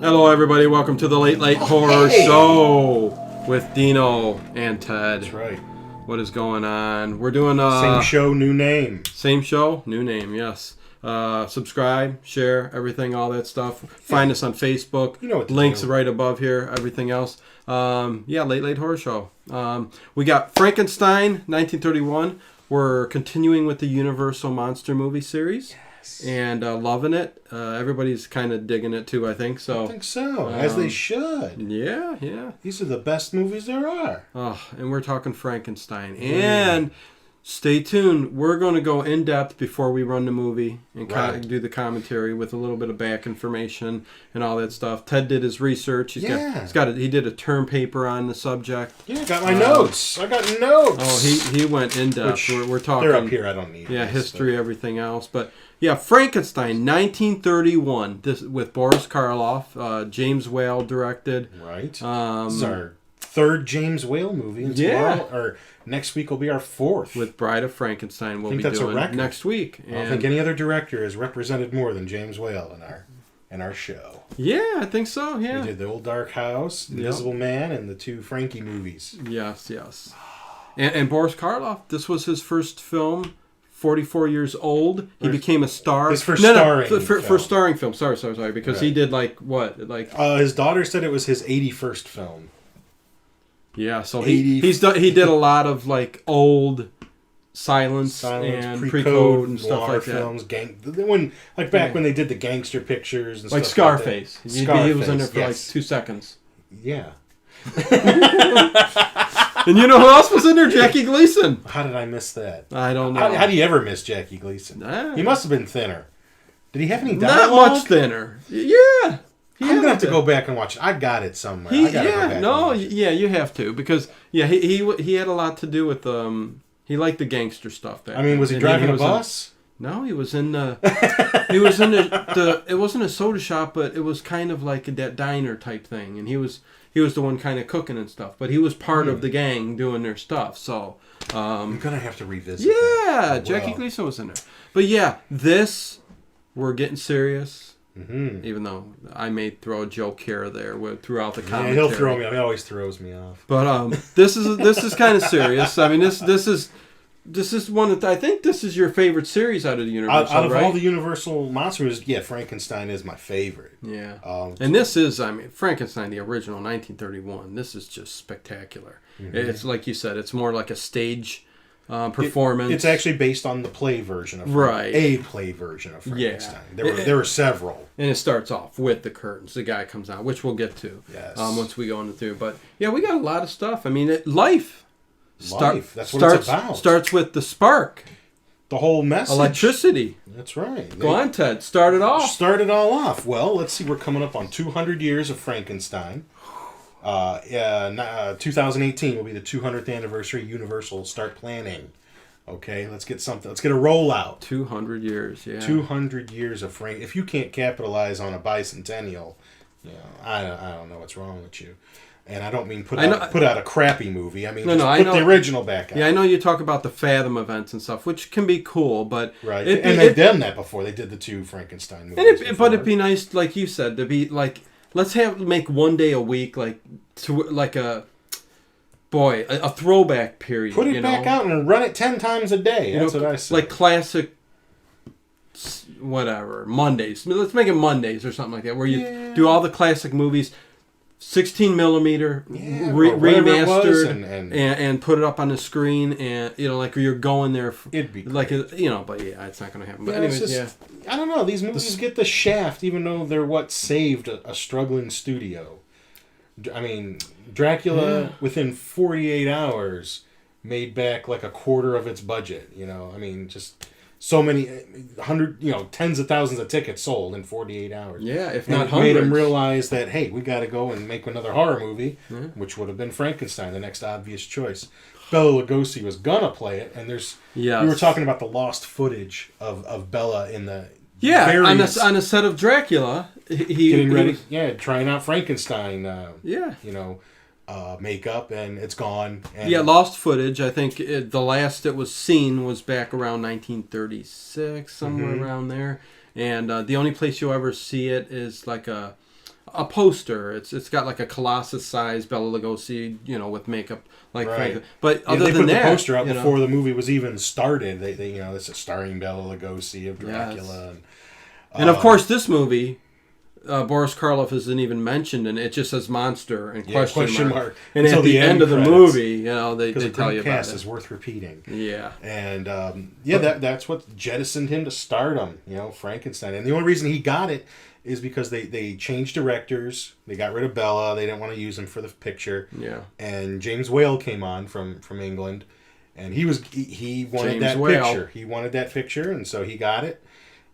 Hello, everybody. Welcome to the Late Late Horror Show with Dino and Ted. That's right. What is going on? We're doing same show, new name. Same show, new name. Yes. Subscribe, share, everything, all that stuff. Find us on Facebook. You know what to Links do. right above here. Everything else. Late Late Horror Show. We got Frankenstein, 1931. We're continuing with the Universal Monster movie series. And loving it. Everybody's kind of digging it too, I think. So. I think so, as they should. Yeah. These are the best movies there are. Oh, and we're talking Frankenstein. And stay tuned. We're going to go in depth before we run the movie and do the commentary with a little bit of back information and all that stuff. Ted did his research. He did a term paper on the subject. Yeah, I got my notes. I got notes. Oh, he went in depth. We're talking. They're up here. I don't need. Yeah, history, everything else, but. Yeah, Frankenstein, 1931. This with Boris Karloff, James Whale directed. Right. This is our third James Whale movie. And tomorrow, or next week will be our fourth. With Bride of Frankenstein, we'll be doing next week. I don't think any other director has represented more than James Whale in our show. Yeah, I think so. Yeah. We did The Old Dark House, The Invisible Man, and the two Frankie movies. Yes. And Boris Karloff, this was his first film. 44 years old. He became a star. His first starring film. First starring film. Sorry. Because he did his daughter said it was his 81st film. Yeah, so he did a lot of old silence and pre-code and stuff like films, that. Back when they did the gangster pictures and stuff Scarface. Like Scarface. He was in there for 2 seconds. Yeah. And you know who else was in there? Jackie Gleason. How did I miss that? I don't know. How do you ever miss Jackie Gleason? He must have been thinner. Did he have any dialogue? Not much thinner. Yeah. I'm going to have to go back and watch it. I got it somewhere. I got to go back and watch it. Yeah, you have to. Because, he had a lot to do with, he liked the gangster stuff back then. Was he driving a bus? No, he was in the, it wasn't a soda shop, but it was kind of like that diner type thing. And he was the one kind of cooking and stuff. But he was part of the gang doing their stuff. So, I'm going to have to revisit that. Jackie Gleason was in there. But we're getting serious. Mm-hmm. Even though I may throw a joke here or there throughout the commentary. Yeah, he'll throw me off. He always throws me off. But this is kind of serious. I mean, this is one that I think this is your favorite series out of the Universal, out of all the Universal monster movies, Frankenstein is my favorite. Yeah. And this is, Frankenstein, the original, 1931. This is just spectacular. Mm-hmm. It's like you said, it's more like a stage performance. It's actually based on the play version of a play version of Frankenstein. Yeah. There were several. And it starts off with the curtains. The guy comes out, which we'll get to once we go into through. But we got a lot of stuff. I mean, life. That's what it's about. Starts with the spark. The whole message. Electricity. That's right. Go on, Ted. Start it off. Start it all off. Well, let's see. We're coming up on 200 years of Frankenstein. 2018 will be the 200th anniversary. Universal will start planning. Okay, let's get something. Let's get a rollout. 200 years, yeah. 200 years of Frank. If you can't capitalize on a bicentennial, I don't know what's wrong with you. And I don't mean put out a crappy movie. I mean, put the original back out. Yeah, I know you talk about the Fathom events and stuff, which can be cool, but... Right, they've done that before. They did the two Frankenstein movies But it'd be nice, like you said, to be let's make one day a week, a throwback period. Put it back out and run it 10 times a day. That's what I say. Like classic... whatever, Mondays. Let's make it Mondays or something like that, where you do all the classic movies... 16 millimeter remastered and put it up on the screen, and you're going there. It'd be but it's not going to happen. But anyways, I don't know. These movies get the shaft, even though they're what saved a struggling studio. I mean, Dracula within 48 hours made back a quarter of its budget. Just. So many, tens of thousands of tickets sold in 48 hours. Yeah, if not hundreds. Made them realize that, hey, we got to go and make another horror movie, which would have been Frankenstein, the next obvious choice. Bela Lugosi was going to play it, and we were talking about the lost footage of Bela in the... Yeah, on a set of Dracula. Getting ready, trying out Frankenstein, makeup, and it's gone. And lost footage. I think the last it was seen was back around 1936, somewhere around there. And the only place you'll ever see it is a poster. It's got like a Colossus-sized Bela Lugosi, with makeup like Frank. But other they than put that, the poster out before the movie was even started. They it's a starring Bela Lugosi of Dracula, and of course this movie. Boris Karloff isn't even mentioned, and it just says monster and question mark. And at the end of the movie, they tell you about cast it. Is worth repeating. Yeah, and that's what jettisoned him to stardom. Frankenstein, and the only reason he got it is because they changed directors. They got rid of Bella. They didn't want to use him for the picture. Yeah, and James Whale came on from England, and he wanted James that Whale. picture. He wanted that picture, and so he got it.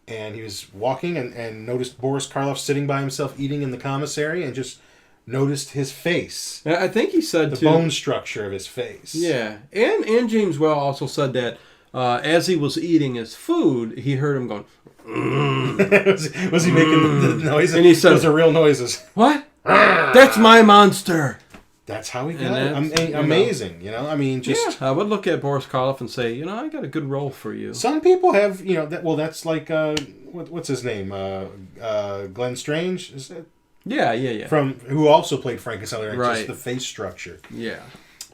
And he was walking and noticed Boris Karloff sitting by himself eating in the commissary and just noticed his face. I think he said the bone structure of his face. Yeah. And James Whale also said that as he was eating his food, he heard him going, was he making the noises? And he said, those are real noises. What? That's my monster. That's how he got it. Amazing, I mean, just... Yeah, I would look at Boris Karloff and say, I got a good role for you. Some people have, that's like, what's his name? Glenn Strange? Is it? Yeah. Who also played Frankenstein, right. Just the face structure. Yeah.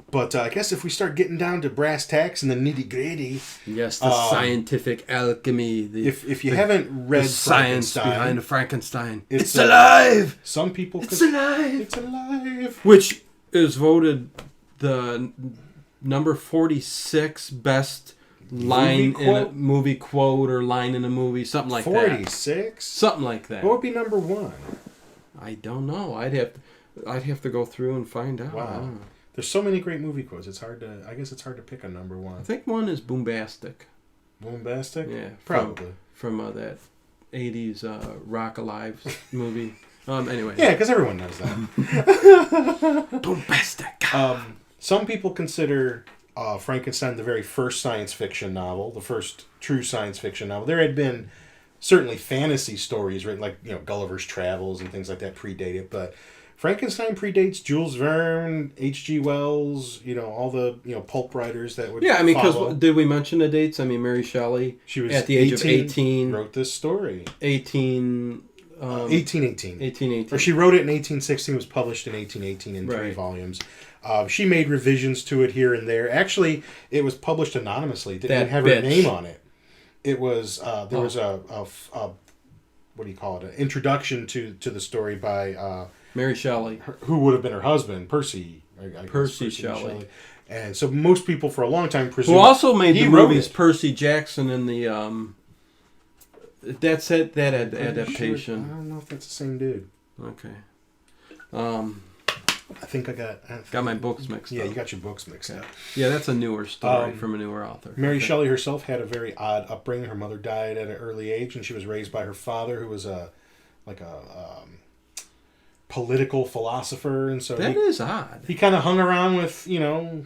But I guess if we start getting down to brass tacks and the nitty-gritty... Yes, the scientific alchemy. If you haven't read the science behind Frankenstein. It's alive! Some people... It's alive! It's alive! Which is voted the number 46 best line in a movie quote or line in a movie, something like 46? that. 46? Something like that. What would be number one? I don't know. I'd have to go through and find out. Wow. There's so many great movie quotes. It's hard to pick a number one. I think one is Boombastic. Boombastic? Yeah. Probably. From that 80s Rock Alive movie. Anyway. Yeah, because everyone knows that. Boombastic. Some people consider Frankenstein the very first science fiction novel, the first true science fiction novel. There had been certainly fantasy stories written, like Gulliver's Travels and things like that predate it, but Frankenstein predates Jules Verne, H.G. Wells, all the pulp writers that would follow. Because did we mention the dates? I mean, Mary Shelley, she was at the age of 18, wrote this story. 1818. Or she wrote it in 1816, was published in 1818 in 3 volumes. She made revisions to it here and there. Actually, it was published anonymously. It didn't have her name on it. It was there was a what do you call it? An introduction to the story by Mary Shelley, who would have been her husband, Percy. Percy Shelley. And so most people for a long time presumed... Who also made the movies Percy Jackson and the... That's it, that adaptation. Sure, I don't know if that's the same dude. Okay. I think I got my books mixed up. Yeah, you got your books mixed up. Yeah, that's a newer story from a newer author. Mary Shelley herself had a very odd upbringing. Her mother died at an early age, and she was raised by her father, who was a political philosopher, and so that is odd. He kind of hung around with the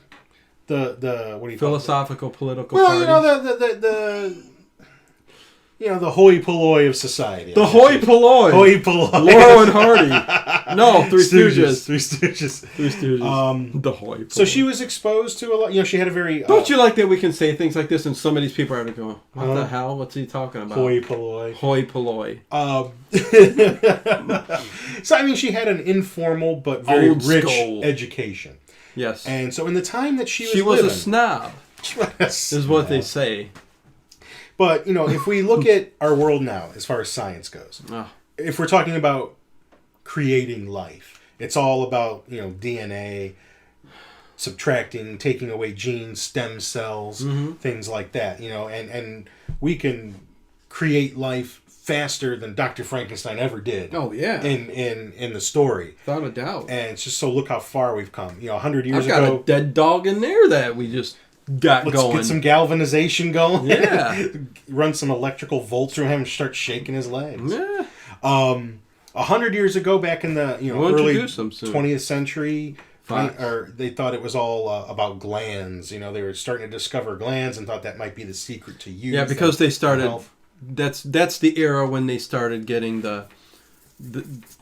what do you philosophical political. Well, the hoi polloi of society. The hoi polloi. Hoi polloi. Laurel and Hardy. No, Three Stooges. Three Stooges. The hoi polloi. So she was exposed to a lot. She had a very... Don't you like that we can say things like this and some of these people are going, what the hell? What's he talking about? Hoi polloi. Hoi polloi. So, she had an informal but very rich education. Yes. And so in the time that she was living... a snob. She was a snob. Is what they say. But, if we look at our world now, as far as science goes, if we're talking about creating life, it's all about, DNA, subtracting, taking away genes, stem cells, things like that, and we can create life faster than Dr. Frankenstein ever did. Oh, yeah. In the story. Without a doubt. And it's just so look how far we've come. 100 years ago. I've got a dead dog in there that we just... Let's get some galvanization going. Yeah. Run some electrical volts through him and start shaking his legs. Yeah. 100 years ago, back in the early 20th century, they thought it was all about glands. They were starting to discover glands and thought that might be the secret to youth. Yeah, because they started... That's the era when they started getting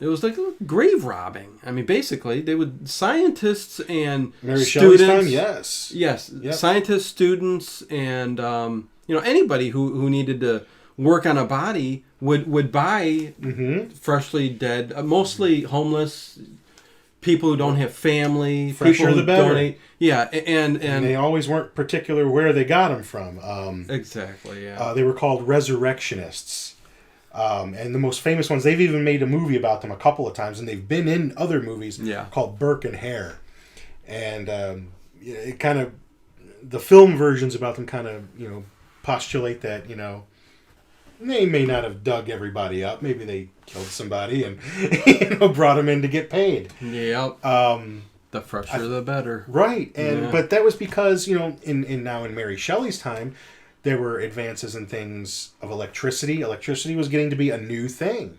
it was like grave robbing. Basically, they would scientists and Mary students. Shelley's time, yes, yep. Scientists, students, and anybody who needed to work on a body would buy freshly dead, mostly homeless people who don't have family, Fresher people who the better. donate. Yeah, and they always weren't particular where they got them from. Exactly, yeah. They were called resurrectionists. And the most famous ones, they've even made a movie about them a couple of times, and they've been in other movies called Burke and Hare. And it kind of, the film versions about them kind of, postulate that, they may not have dug everybody up. Maybe they killed somebody and brought them in to get paid. Yep. The fresher the better. Right. And but that was because, in Mary Shelley's time, there were advances in things of electricity. Electricity was getting to be a new thing.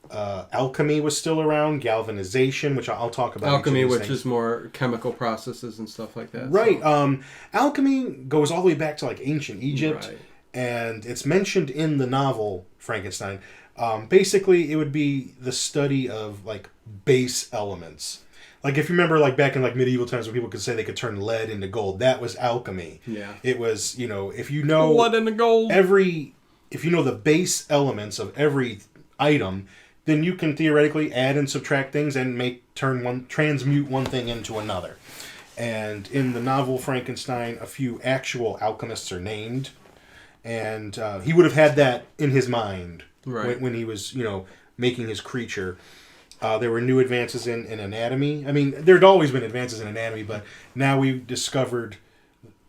Alchemy was still around. Galvanization, which I'll talk about. Alchemy, which is more chemical processes and stuff like that. Right. So. Alchemy goes all the way back to like ancient Egypt. Right. And it's mentioned in the novel Frankenstein. Basically, it would be the study of like base elements. Like if you remember, like back in like medieval times, when people could say they could turn lead into gold, that was alchemy. Yeah. It was, if you know lead into gold. If you know the base elements of every item, then you can theoretically add and subtract things and transmute one thing into another. And in the novel Frankenstein, a few actual alchemists are named. And he would have had that in his mind when he was, making his creature. There were new advances in anatomy. I mean, there'd always been advances in anatomy, but now we've discovered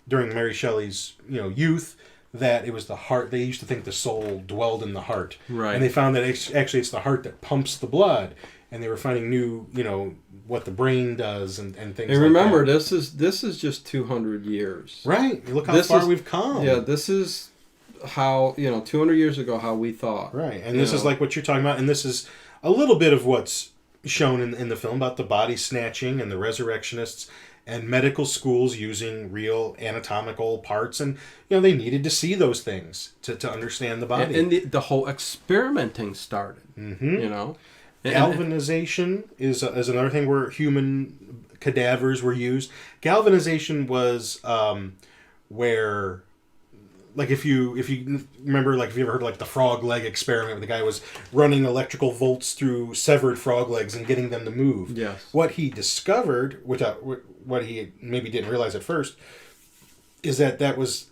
during Mary Shelley's, youth that it was the heart. They used to think the soul dwelled in the heart. Right. And they found that actually it's the heart that pumps the blood. And they were finding new, what the brain does and things like that. And remember, this is just 200 years. Right. Look how far we've come. Yeah, this is how 200 years ago how we thought, right? And this is like what you're talking about, and this is a little bit of what's shown in the film about the body snatching and the resurrectionists and medical schools using real anatomical parts, and they needed to see those things to understand the body. And the whole experimenting started. Galvanization is another thing where human cadavers were used. Galvanization was where, like if you remember, like if you ever heard like the frog leg experiment, where the guy was running electrical volts through severed frog legs and getting them to move. Yes. What he discovered, what he maybe didn't realize at first, is that was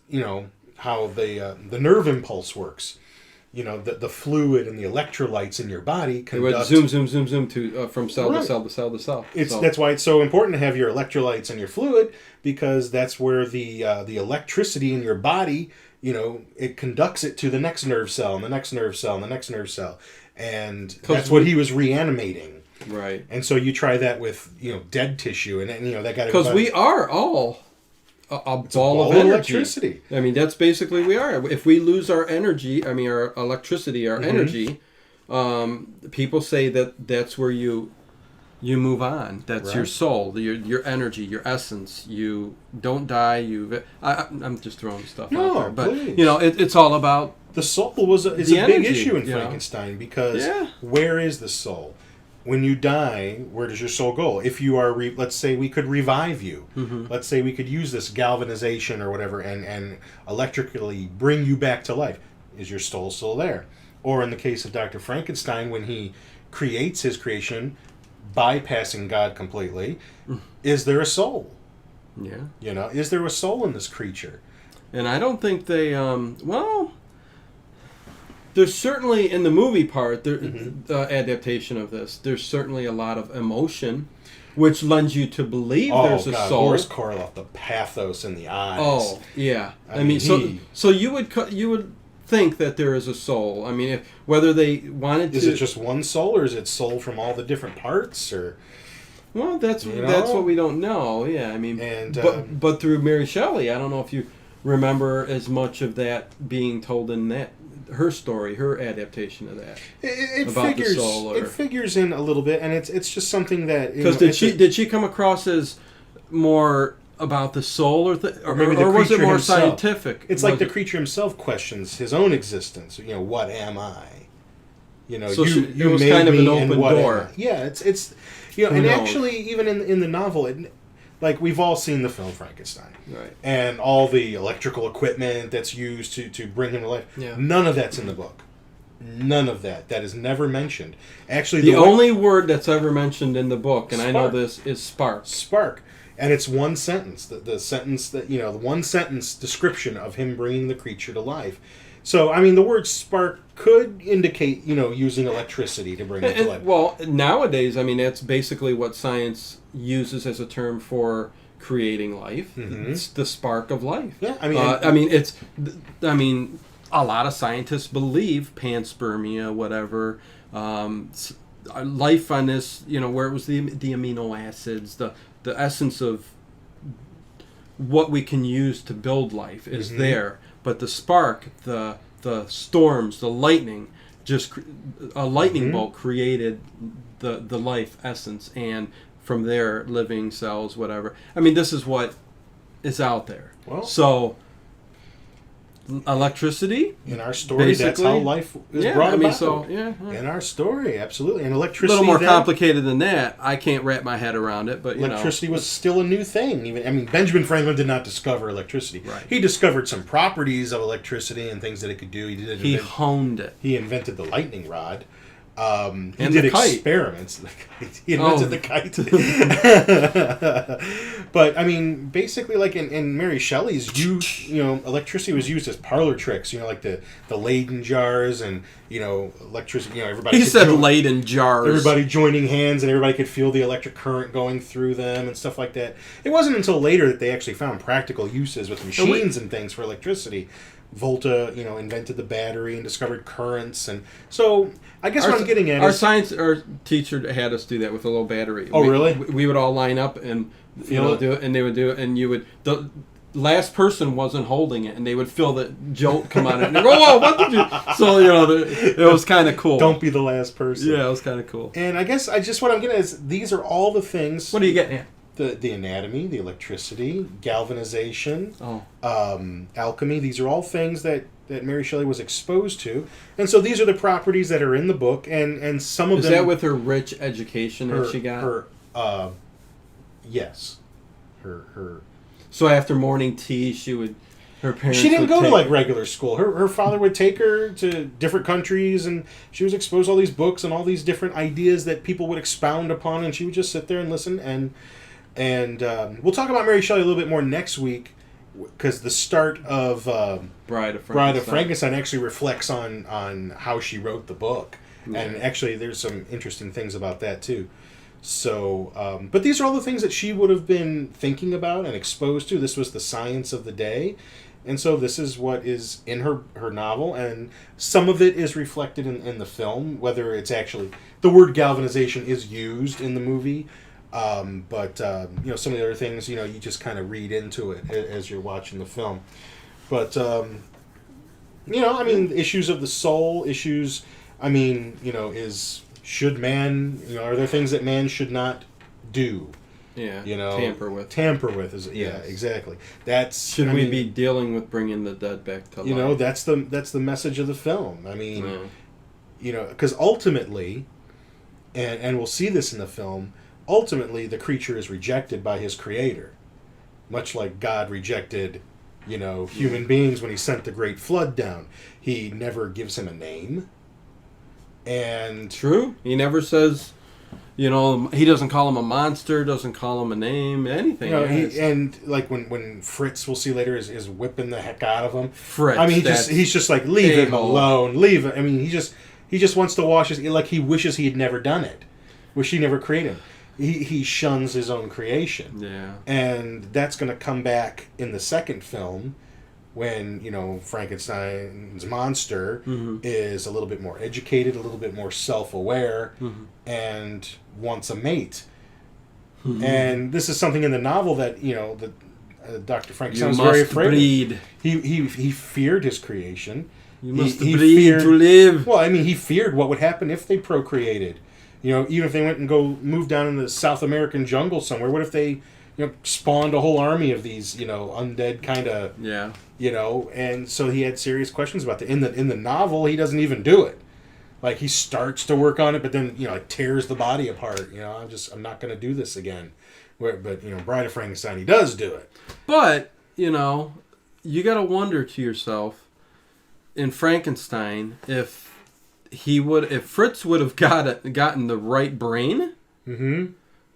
how the nerve impulse works. The fluid and the electrolytes in your body conduct... Zoom to from cell to cell to cell to cell. That's why it's so important to have your electrolytes and your fluid, because that's where the electricity in your body, it conducts it to the next nerve cell and the next nerve cell and the next nerve cell. And that's what he was reanimating. Right. And so you try that with, dead tissue, and that got... Because we are all... A ball of energy. Electricity. I mean, that's basically we are. If we lose our energy, our electricity, our energy, people say that's where you move on. That's your soul, your energy, your essence. You don't die. I'm just throwing stuff out there, but please. It's all about the soul. Is a big energy, issue in Frankenstein because where is the soul? When you die, where does your soul go? If you are, let's say we could revive you. Let's say we could use this galvanization or whatever and electrically bring you back to life. Is your soul still there? Or in the case of Dr. Frankenstein, when he creates his creation, bypassing God completely, is there a soul? Yeah. Is there a soul in this creature? And I don't think they, there's certainly, in the movie part, the adaptation of this, there's certainly a lot of emotion, which lends you to believe there's a soul. Boris Karloff, the pathos in the eyes. Oh, yeah. I mean, so you would think that there is a soul. I mean, whether they wanted to... Is it just one soul, or is it soul from all the different parts, or... Well, that's what we don't know, yeah. I mean, but through Mary Shelley, I don't know if you remember as much of that being told in that... her story, her adaptation of that. It about figures. The soul, it figures in a little bit, and it's just something that. Because did she come across as more about the soul, or was it more himself. scientific? It's like the creature himself questions his own existence. What am I? So it was kind of an open door. Yeah, it's and actually even in the novel, like we've all seen the film Frankenstein, Right. and all the electrical equipment that's used to bring him to life. Yeah. None of that's in the book. None of that. That is never mentioned. Actually, the only word that's ever mentioned in the book, and Spark. I know this, is spark. Spark. And it's one sentence. The sentence that, the one sentence description of him bringing the creature to life. So, I mean, the word spark could indicate, using electricity to bring it to life. Well, nowadays, I mean, that's basically what science uses as a term for creating life. Mm-hmm. It's the spark of life. Yeah, I mean, a lot of scientists believe panspermia, whatever, life on this, where it was the amino acids, the essence of what we can use to build life is Mm-hmm. there. But the spark, the storms, the lightning, a lightning Mm-hmm. bolt created the life essence, and from there, living cells, whatever. I mean, this is what is out there. Well, so, electricity. in our story, that's how life is brought about. In our story, absolutely. And A electricity, little more complicated than that. I can't wrap my head around it, but electricity was still a new thing. Benjamin Franklin did not discover electricity. Right. He discovered some properties of electricity and things that it could do. He honed it. He invented the lightning rod. He And did the kite. experiments. He invented the kite. But basically, like in Mary Shelley's, electricity was used as parlor tricks. Like the Leyden jars and electricity. Everybody. He said Leyden jars. Everybody joining hands, and everybody could feel the electric current going through them and stuff like that. It wasn't until later that they actually found practical uses with machines and things for electricity. Volta, invented the battery and discovered currents, and so I guess what I'm getting at is our teacher had us do that with a little battery. Oh, really? We would all line up and do it, and they would do it, and the last person wasn't holding it, and they would feel the jolt come on it, and they go, "Whoa, what did you?" So it was kind of cool. Don't be the last person. Yeah, it was kind of cool. And I guess what I'm getting at is these are all the things. What are you getting at? The anatomy, the electricity, galvanization, alchemy. These are all things that Mary Shelley was exposed to. And so these are the properties that are in the book. And some of them... Is that with her rich education that she got? Yes. Her. So after morning tea, her parents She didn't would go to take- regular school. Her father would take her to different countries, and she was exposed to all these books and all these different ideas that people would expound upon, and she would just sit there and listen. And we'll talk about Mary Shelley a little bit more next week, because the start of Bride of Frankenstein actually reflects on how she wrote the book. Yeah. And actually there's some interesting things about that too. So, but these are all the things that she would have been thinking about and exposed to. This was the science of the day. And so this is what is in her novel, and some of it is reflected in the film, whether it's actually... The word galvanization is used in the movie, but some of the other things, you just kind of read into it as you're watching the film. But, issues of the soul, issues, is... Should man, are there things that man should not do? Yeah, Tamper with is exactly. That's should we be dealing with bringing the dead back to life? That's the message of the film. Because ultimately, and we'll see this in the film. Ultimately, the creature is rejected by his creator, much like God rejected, human beings when he sent the great flood down. He never gives him a name. And true, he never says, he doesn't call him a monster, doesn't call him a name, anything. And like when Fritz, we'll see later, is whipping the heck out of him. Fritz, he's just like, leave him alone, leave him. He just wants to wash his, like he wishes he had never done it, wish he never created him. He shuns his own creation. Yeah, and that's going to come back in the second film. When, Frankenstein's monster is a little bit more educated, a little bit more self-aware, and wants a mate. And this is something in the novel that, Dr. Frankenstein was very afraid of. He feared his creation. You must breed to live. Well, he feared what would happen if they procreated. Even if they went and move down in the South American jungle somewhere, what if they... spawned a whole army of these, undead kind of, and so he had serious questions about that. In the novel, he doesn't even do it. Like, he starts to work on it, but then, tears the body apart. I'm not going to do this again. But Bride of Frankenstein, he does do it. But you got to wonder to yourself, in Frankenstein, if Fritz would have gotten the right brain,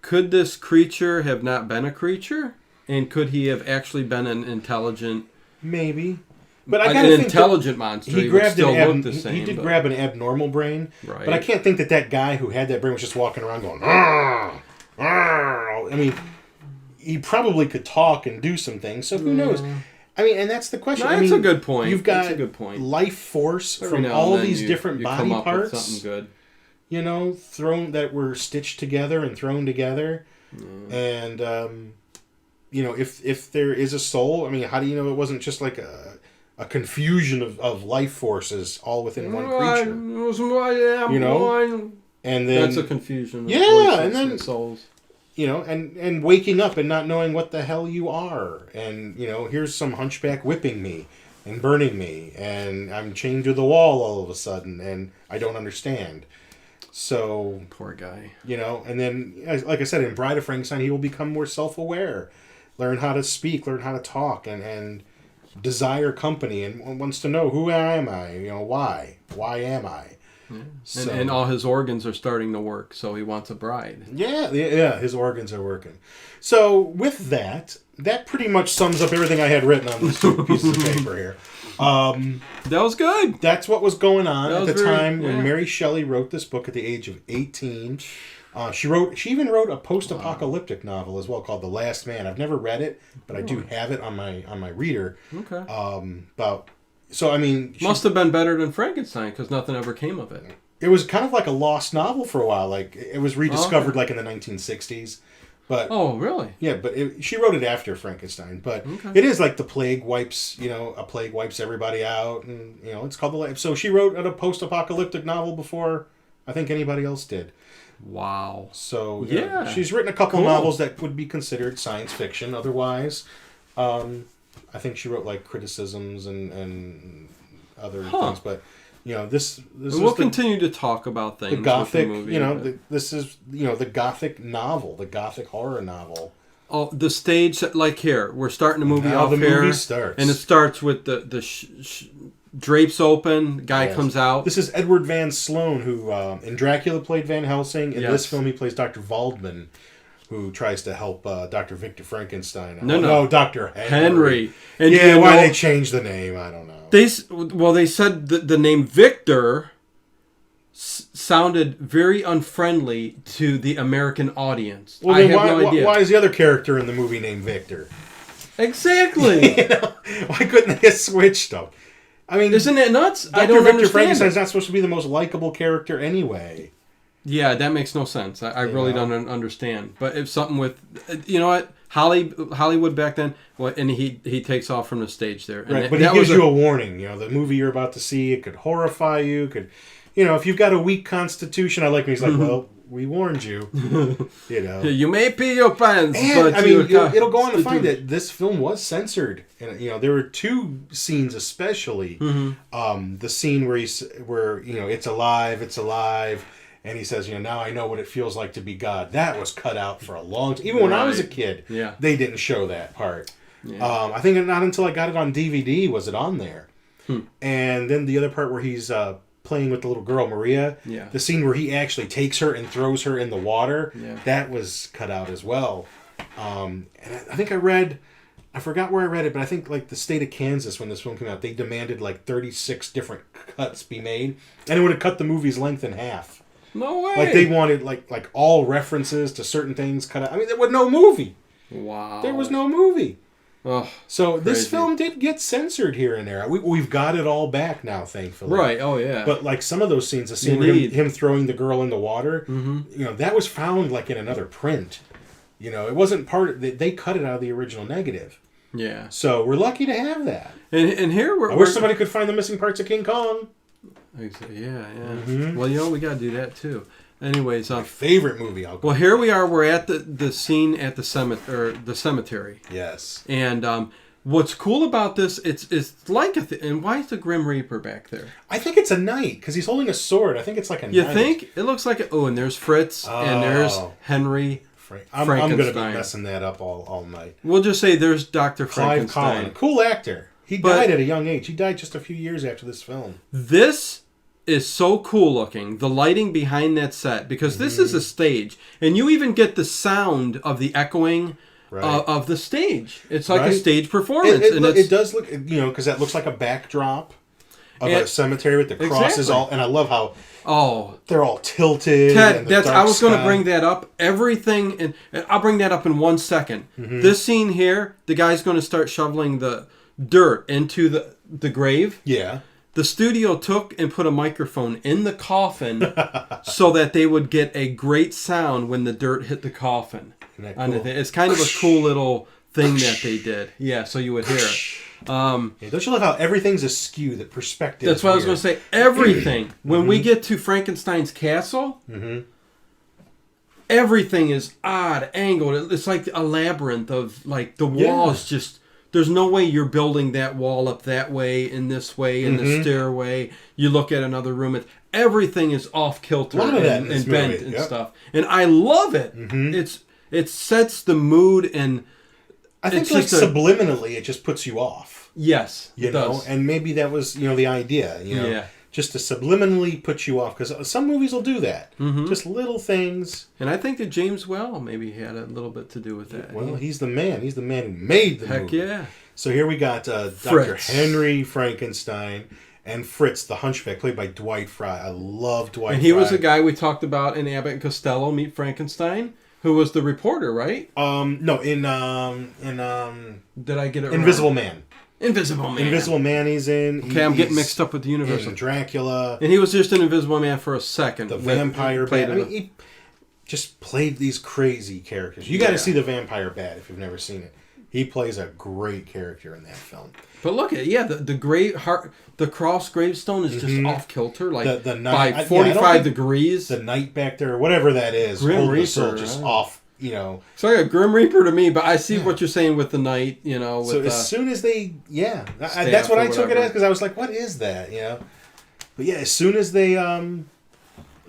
could this creature have not been a creature, and could he have actually been an intelligent? Maybe. But an intelligent monster. He would still look the same. He did grab an abnormal brain, right? But I can't think that guy who had that brain was just walking around going, "Arr, arr." I mean, he probably could talk and do some things. So who knows? I mean, and that's the question. No, that's a good point. You've got a good point. Life force from all these different body come up parts. With something good. Thrown that were stitched together and thrown together, and if there is a soul, I mean, how do you know it wasn't just like a confusion of life forces all within one creature? And then that's a confusion. Of and then souls. And waking up and not knowing what the hell you are, and here's some hunchback whipping me and burning me, and I'm chained to the wall all of a sudden, and I don't understand. So poor guy. And then, like I said, in Bride of Frankenstein, he will become more self-aware, learn how to speak, learn how to talk, and desire company, and wants to know, who am I? Why am I? Yeah. So, and all his organs are starting to work, so he wants a bride. Yeah, his organs are working. So with that pretty much sums up everything I had written on these two pieces of paper here. That was good. That's what was going on at the time when Mary Shelley wrote this book at the age of 18. She even wrote a post-apocalyptic novel as well called The Last Man. I've never read it, but I do have it on my reader. Okay. So, I mean... Must have been better than Frankenstein, because nothing ever came of it. It was kind of like a lost novel for a while. Like, it was rediscovered like in the 1960s. But oh, really? Yeah, but she wrote it after Frankenstein. But it is like the plague wipes, a plague wipes everybody out. And, it's called The Last... So she wrote a post-apocalyptic novel before I think anybody else did. Wow. So, she's written a couple novels that would be considered science fiction otherwise. I think she wrote like criticisms and other things, but this we'll continue to talk about things. The Gothic, with the movie, this is the Gothic novel, the Gothic horror novel. Oh, the stage, like here, we're starting the movie off the here, movie starts, and it starts with the drapes open. Guy comes out. This is Edward Van Sloan, who in Dracula played Van Helsing. In this film, he plays Dr. Waldman, who tries to help Dr. Victor Frankenstein. No, Dr. Henry. And why they changed the name, I don't know. They said the name Victor sounded very unfriendly to the American audience. Well, I have no idea. Why is the other character in the movie named Victor? Exactly. Why couldn't they have switched them? I mean, isn't it nuts? Dr. Victor Frankenstein's not supposed to be the most likable character anyway. Yeah, that makes no sense. I really don't understand. But if something with, what, Hollywood back then, and he takes off from the stage there. And right, but he gives you a warning. The movie you're about to see, it could horrify you. If you've got a weak constitution, I like when he's like, well, we warned you. You may pee your pants. And, but it'll go on to find that this film was censored. And, there were two scenes especially. The scene where it's alive. And he says, now I know what it feels like to be God. That was cut out for a long time. Even when I was a kid, they didn't show that part. Yeah. I think not until I got it on DVD was it on there. And then the other part where he's playing with the little girl, Maria, the scene where he actually takes her and throws her in the water, that was cut out as well. And I think I forgot where I read it, but I think like the state of Kansas, when this film came out, they demanded like 36 different cuts be made. And it would have cut the movie's length in half. No way. Like they wanted like all references to certain things cut out. I mean, there was no movie. Wow. There was no movie. Oh, so crazy. This film did get censored here and there. We've got it all back now, thankfully. Right. Oh yeah. But like some of those scenes, the scene where him throwing the girl in the water, that was found like in another print. It wasn't they cut it out of the original negative. Yeah. So we're lucky to have that. And here I wish somebody could find the missing parts of King Kong. Yeah. Well, we got to do that too. Anyways, my favorite movie. Well, here we are. We're at the scene at the cemetery. Yes. And what's cool about this? It's like and why is the Grim Reaper back there? I think it's a knight because he's holding a sword. I think it's like a knight. You think it looks like and there's Fritz and there's Henry. I'm going to be Frankenstein. messing that up all night. We'll just say there's Dr. Clive Frankenstein. Collin, cool actor. He died at a young age. He died just a few years after this film. This is so cool looking. The lighting behind that set, because this is a stage, and you even get the sound of the echoing of the stage. It's like a stage performance. It does look, because that looks like a backdrop of a cemetery with the crosses all, and I love how they're all tilted. Ted, I was going to bring that up. Everything, and I'll bring that up in 1 second. This scene here, the guy's going to start shoveling the dirt into the grave. Yeah. The studio took and put a microphone in the coffin so that they would get a great sound when the dirt hit the coffin. Isn't that cool? It's kind of a cool little thing that they did. Yeah, so you would hear it. Don't you love how everything's askew, the perspective? That's what I was going to say. Everything. When we get to Frankenstein's castle, everything is odd, angled. It's like a labyrinth of, like, the walls just... There's no way you're building that wall up that way, in this way, in the stairway. You look at another room. Everything is off kilter and bent and stuff. And I love it. It sets the mood, and I think like subliminally it just puts you off. Yes, it does. And maybe that was the idea. Just to subliminally put you off, because some movies will do that. Just little things. And I think that James Well maybe had a little bit to do with that. Well, he's the man. He's the man who made the movie. Heck yeah. So here we got Dr. Henry Frankenstein and Fritz, the Hunchback, played by Dwight Frye. I love Dwight Frye. And he was a guy we talked about in Abbott and Costello Meet Frankenstein, who was the reporter, right? No, in Did I get it Invisible wrong? Man. Invisible Man. Invisible Man he's in. Okay, I'm getting mixed up with the Universal. In Dracula. And he was just an Invisible Man for a second. The Vampire Bat. I mean, he just played these crazy characters. You got to see The Vampire Bat if you've never seen it. He plays a great character in that film. But look at the cross gravestone is just off kilter, like the night, by 45 degrees. The night back there, whatever that is, Grim Reaper, just off. It's like a Grim Reaper to me, but I see what you're saying with the night. With so as soon as they, that's what I took it as, because I was like, what is that? But yeah, as soon as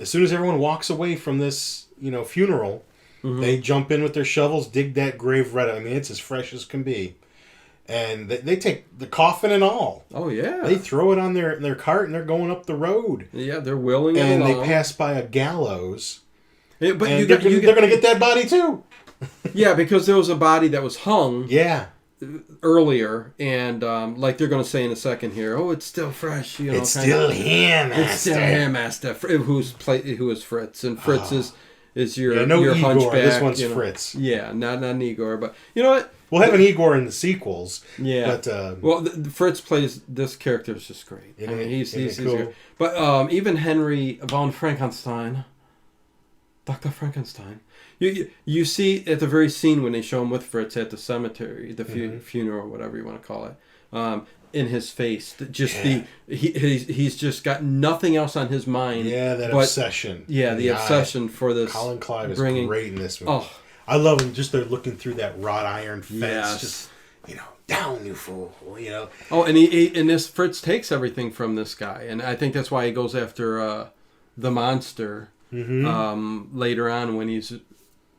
everyone walks away from this, funeral, they jump in with their shovels, dig that grave right out. I mean, it's as fresh as can be. And they take the coffin and all. Oh, yeah. They throw it on their cart and they're going up the road. Yeah, they're wheeling it along. along. They pass by a gallows. Yeah, but they're going to get that body too. Yeah, because there was a body that was hung. Yeah. Earlier, and like they're going to say in a second here, it's still fresh. It's still him, Master. It's still him, Master. Who is Fritz, and Fritz is your Igor. hunchback. This one's Fritz. Yeah, not an Igor, but you know what? We'll have an Igor in the sequels. Yeah, but Fritz plays this character is just great. I mean, he's cool. Good. But even Henry von Frankenstein, Dr. Frankenstein. You see at the very scene when they show him with Fritz at the cemetery, the funeral, whatever you want to call it, in his face, he's just got nothing else on his mind. Yeah, that obsession. Yeah, the obsession for this. Colin Clive is great in this movie. Oh, I love him just there looking through that wrought iron fence. Yes. Just down you fool. Oh, and this Fritz takes everything from this guy, and I think that's why he goes after the monster later on when he's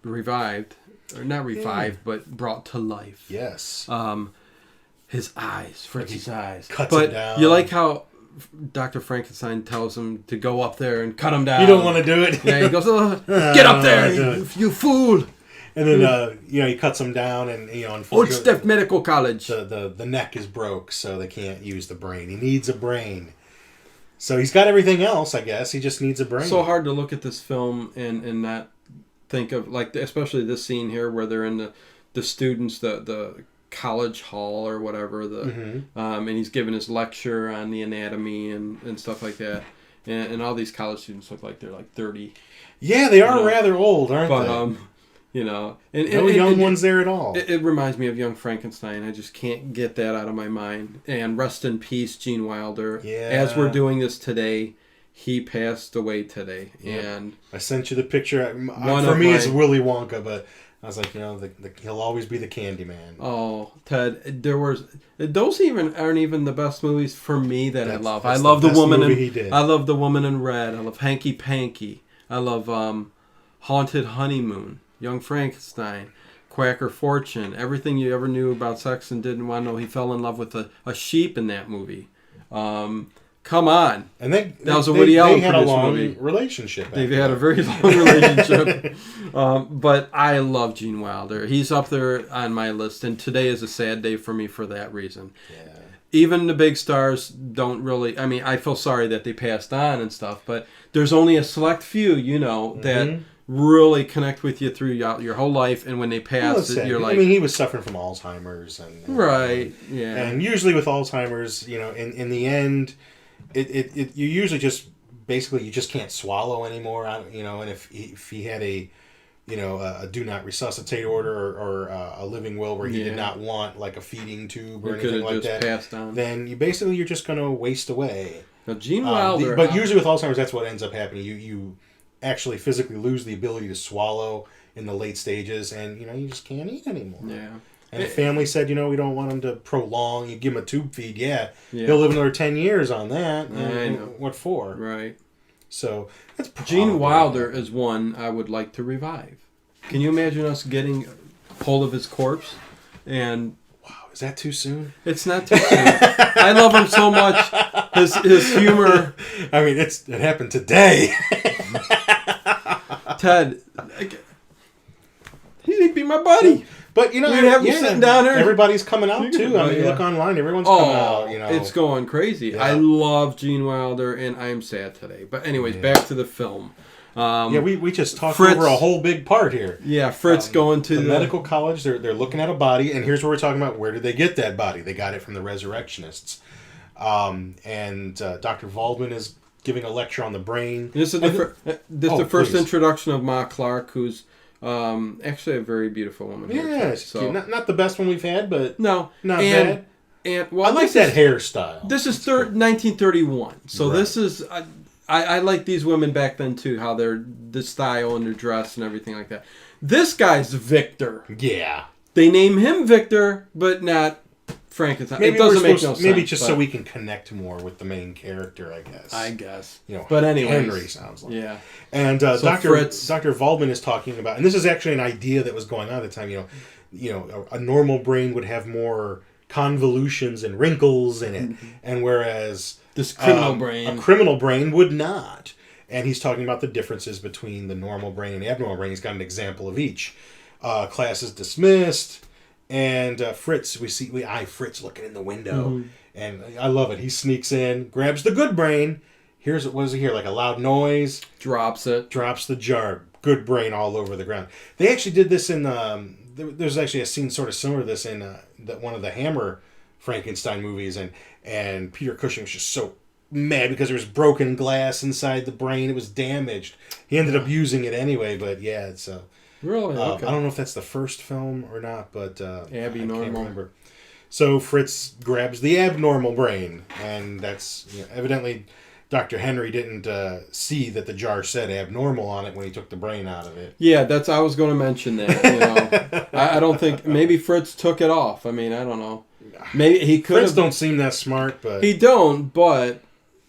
revived, or not revived, but brought to life. Yes. His eyes, Fritz's eyes. Cuts him down. You like how Dr. Frankenstein tells him to go up there and cut him down. You don't want to do it. Yeah, he goes, get up there, you fool. And then, he cuts him down, and, unfortunately... Old Medical College. The neck is broke, so they can't use the brain. He needs a brain. So he's got everything else, I guess. He just needs a brain. So hard to look at this film and not think of, like, especially this scene here where they're in the students, the college hall or whatever, and he's giving his lecture on the anatomy and stuff like that. And all these college students look like they're like 30. Yeah, they are rather old, aren't they? No young ones there at all. It reminds me of Young Frankenstein. I just can't get that out of my mind. And rest in peace, Gene Wilder. Yeah. As we're doing this today, he passed away today. Yeah. And I sent you the picture. For me, it's Willy Wonka, but I was like, he'll always be the Candyman. Oh, Ted, those aren't even the best movies for me that I love. I love the woman I love The Woman in Red. I love Hanky Panky. I love Haunted Honeymoon. Young Frankenstein, Quacker Fortune, everything you ever knew about sex and didn't want to know. He fell in love with a sheep in that movie. Come on. And that was a Woody Allen had a long movie. relationship. They've had a very long relationship. But I love Gene Wilder. He's up there on my list, and today is a sad day for me for that reason. Yeah. Even the big stars don't really... I mean, I feel sorry that they passed on and stuff, but there's only a select few, that really connect with you through your whole life, and when they pass, you're like... I mean, he was suffering from Alzheimer's. Right, yeah. And usually with Alzheimer's, in the end... you usually just basically you just can't swallow anymore, and if he had a do not resuscitate order or a living will where he did not want like a feeding tube or anything like that, passed on. Then you're just going to waste away. Now Gene Wilder, but usually with Alzheimer's, that's what ends up happening. You actually physically lose the ability to swallow in the late stages, and you just can't eat anymore. Yeah. And the family said, we don't want him to prolong. You give him a tube feed, he'll live another 10 years on that. I know. What for? Right. So that's Gene Wilder is one I would like to revive. Can you imagine us getting hold of his corpse? And wow, is that too soon? It's not too soon. I love him so much. His humor. I mean, it happened today. Ted, he'd be my buddy. But we'd have him sitting down here. Everybody's coming out too. I mean, you look online, everyone's coming out. It's going crazy. Yeah. I love Gene Wilder, and I'm sad today. But anyways, back to the film. We just talked over a whole big part here. Yeah, Fritz going to the medical college. They're looking at a body, and here's what we're talking about. Where did they get that body? They got it from the resurrectionists. And Dr. Waldman is giving a lecture on the brain. This is the first introduction of Ma Clark, who's actually a very beautiful woman. Yeah, so not the best one we've had, but not bad. And I like that hairstyle. This is 1931, so right. This is I like these women back then too. How they're the style and their dress and everything like that. This guy's Victor. Yeah, they name him Victor, but not Frankenstein. Maybe it doesn't make no sense. Maybe just so we can connect more with the main character, I guess. But anyway, Henry sounds like. Yeah. And Dr. Waldman is talking about, and this is actually an idea that was going on at the time. A normal brain would have more convolutions and wrinkles in it, and whereas this criminal a criminal brain would not. And he's talking about the differences between the normal brain and the abnormal brain. He's got an example of each. Class is dismissed. And Fritz, we eye Fritz looking in the window, and I love it. He sneaks in, grabs the good brain. What does he hear? Like a loud noise. Drops the jar. Good brain all over the ground. They actually did this in. There's actually a scene sort of similar to this in one of the Hammer Frankenstein movies, and Peter Cushing was just so mad because there was broken glass inside the brain. It was damaged. He ended up using it anyway, but yeah, it's really? Okay. I don't know if that's the first film or not, but Abby Normal. I can't remember. So Fritz grabs the abnormal brain, and that's evidently Dr. Henry didn't see that the jar said abnormal on it when he took the brain out of it. Yeah, I was going to mention that. I don't think maybe Fritz took it off. I mean, I don't know. Maybe he could. Fritz don't seem that smart, but he don't. But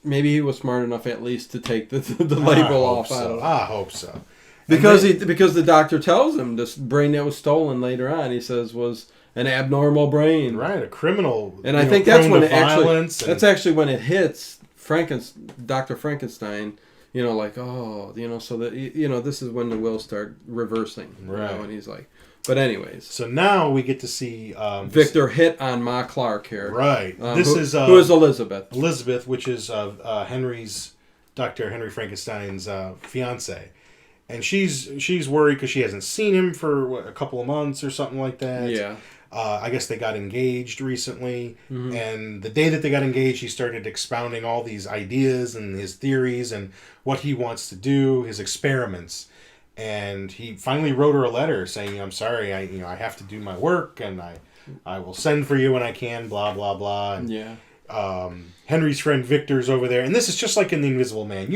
maybe he was smart enough at least to take the label off. So. I hope so. Because the doctor tells him this brain that was stolen later on, he says, was an abnormal brain. Right, a criminal. And I think that's when that's actually when it hits Dr. Frankenstein. So that this is when the wheels start reversing. Right, and he's like, but anyways. So now we get to see Victor hit on Ma Clark here. Right. Who is Elizabeth. Elizabeth, which is Dr. Henry Frankenstein's fiance. And she's worried because she hasn't seen him for a couple of months or something like that. Yeah. I guess they got engaged recently. Mm-hmm. And the day that they got engaged, he started expounding all these ideas and his theories and what he wants to do, his experiments. And he finally wrote her a letter saying, "I'm sorry, I have to do my work, and I will send for you when I can, blah, blah, blah." And, yeah. Henry's friend Victor's over there. And this is just like in The Invisible Man.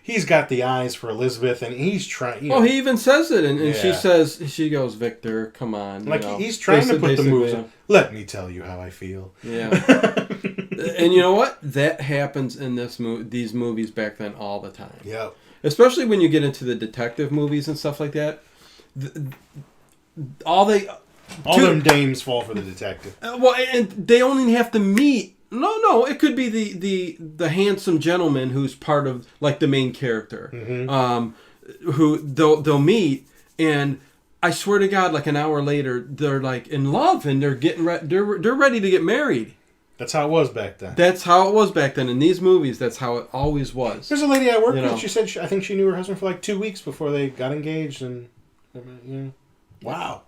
He's got the eyes for Elizabeth, and he's trying. He even says it, and she goes, "Victor, come on." He's trying to put the moves on. Let me tell you how I feel. Yeah. And you know what? That happens in these movies back then all the time. Yeah. Especially when you get into the detective movies and stuff like that. all them dames fall for the detective. Well, and they only have to meet. No, it could be the handsome gentleman who's part of like the main character, who they'll meet, and I swear to God, like an hour later, they're like in love and they're getting they're ready to get married. That's how it was back then. That's how it was back then in these movies. That's how it always was. There's a lady I worked with. She said I think she knew her husband for like 2 weeks before they got engaged, and wow,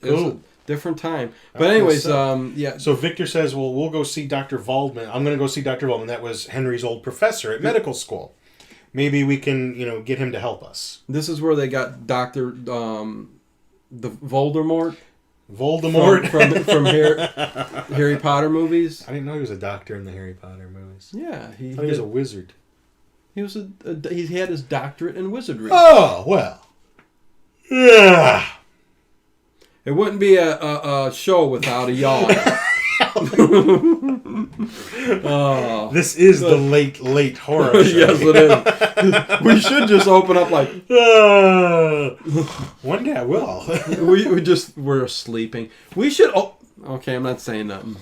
cool. Different time. But anyways, yeah. So Victor says, well, we'll go see Dr. Waldman. I'm going to go see Dr. Waldman. That was Henry's old professor at medical school. Maybe we can, get him to help us. This is where they got Dr. The Voldemort. From Harry Potter movies. I didn't know he was a doctor in the Harry Potter movies. Yeah. I thought he was a wizard. He was he had his doctorate in wizardry. Oh, well. Yeah. It wouldn't be a show without a yawn. This is the late horror show. Yes, it is. We should just open up like... One day I will. We're sleeping. We should... Oh, okay, I'm not saying nothing.